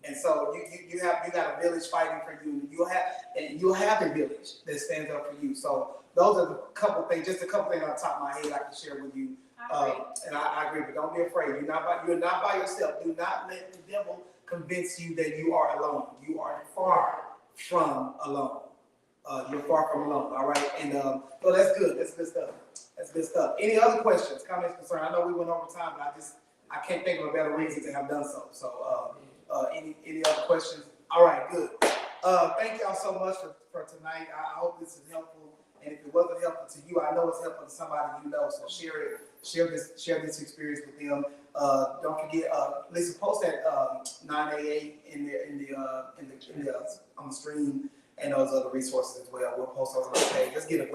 And so you got a village fighting for you. You'll have a village that stands up for you. So those are just a couple things on the top of my head I can share with you. And I agree, but don't be afraid. You're not by yourself. Do not let the devil convince you that you are alone. You are far from alone. You're far from alone. All right. And so that's good. That's good stuff. That's good stuff. Any other questions, comments, concerns? I know we went over time, but I can't think of a better reason to have done so. So any other questions? All right, good. Thank y'all so much for tonight. I hope this is helpful. And if it wasn't helpful to you, I know it's helpful to somebody you know. So share this experience with them. Don't forget, Lisa, post that 988 on the stream and those other resources as well. We'll post those on the page. Let's get a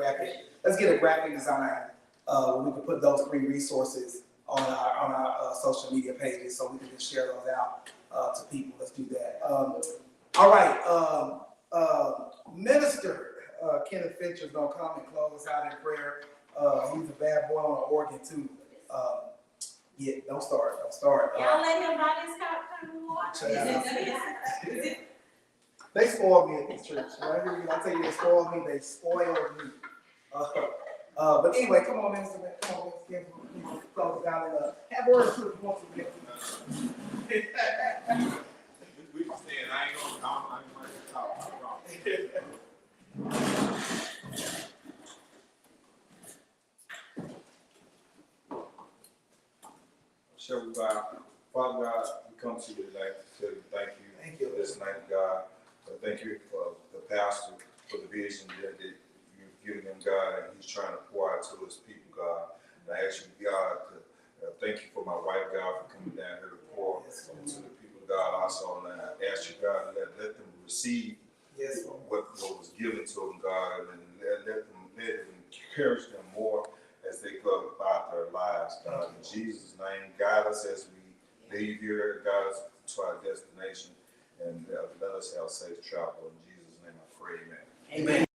graphic design where we can put those 3 resources on our social media pages, so we can just share those out to people. Let's do that. All right, Minister Kenneth Finch is gonna come and close us out in prayer. He's a bad boy on the organ too. Yeah, don't start. Y'all let him buy this water. They spoiled me at this church. Right? I tell you, they spoiled me. They spoiled me. But anyway, come on, Minister. Come on, let's close it down and have words to the point to get. We can stand. I ain't gonna talk. I'm gonna talk. Shall we bow? Father God, we come to you tonight to tell you thank you for this night, God. Thank you for the pastor, for the vision that you've given him, God, and he's trying to pour out to his people, God. And I ask you, God, to thank you for my wife, God, for coming down here to pour into the people, God, also. And I ask you, God, let them receive what was given to them, God, and let it encourage them more as they go about their lives, God. In Jesus' name, guide us as we leave here, guide us to our destination, and let us have safe travel. In Jesus' name I pray, amen. Amen.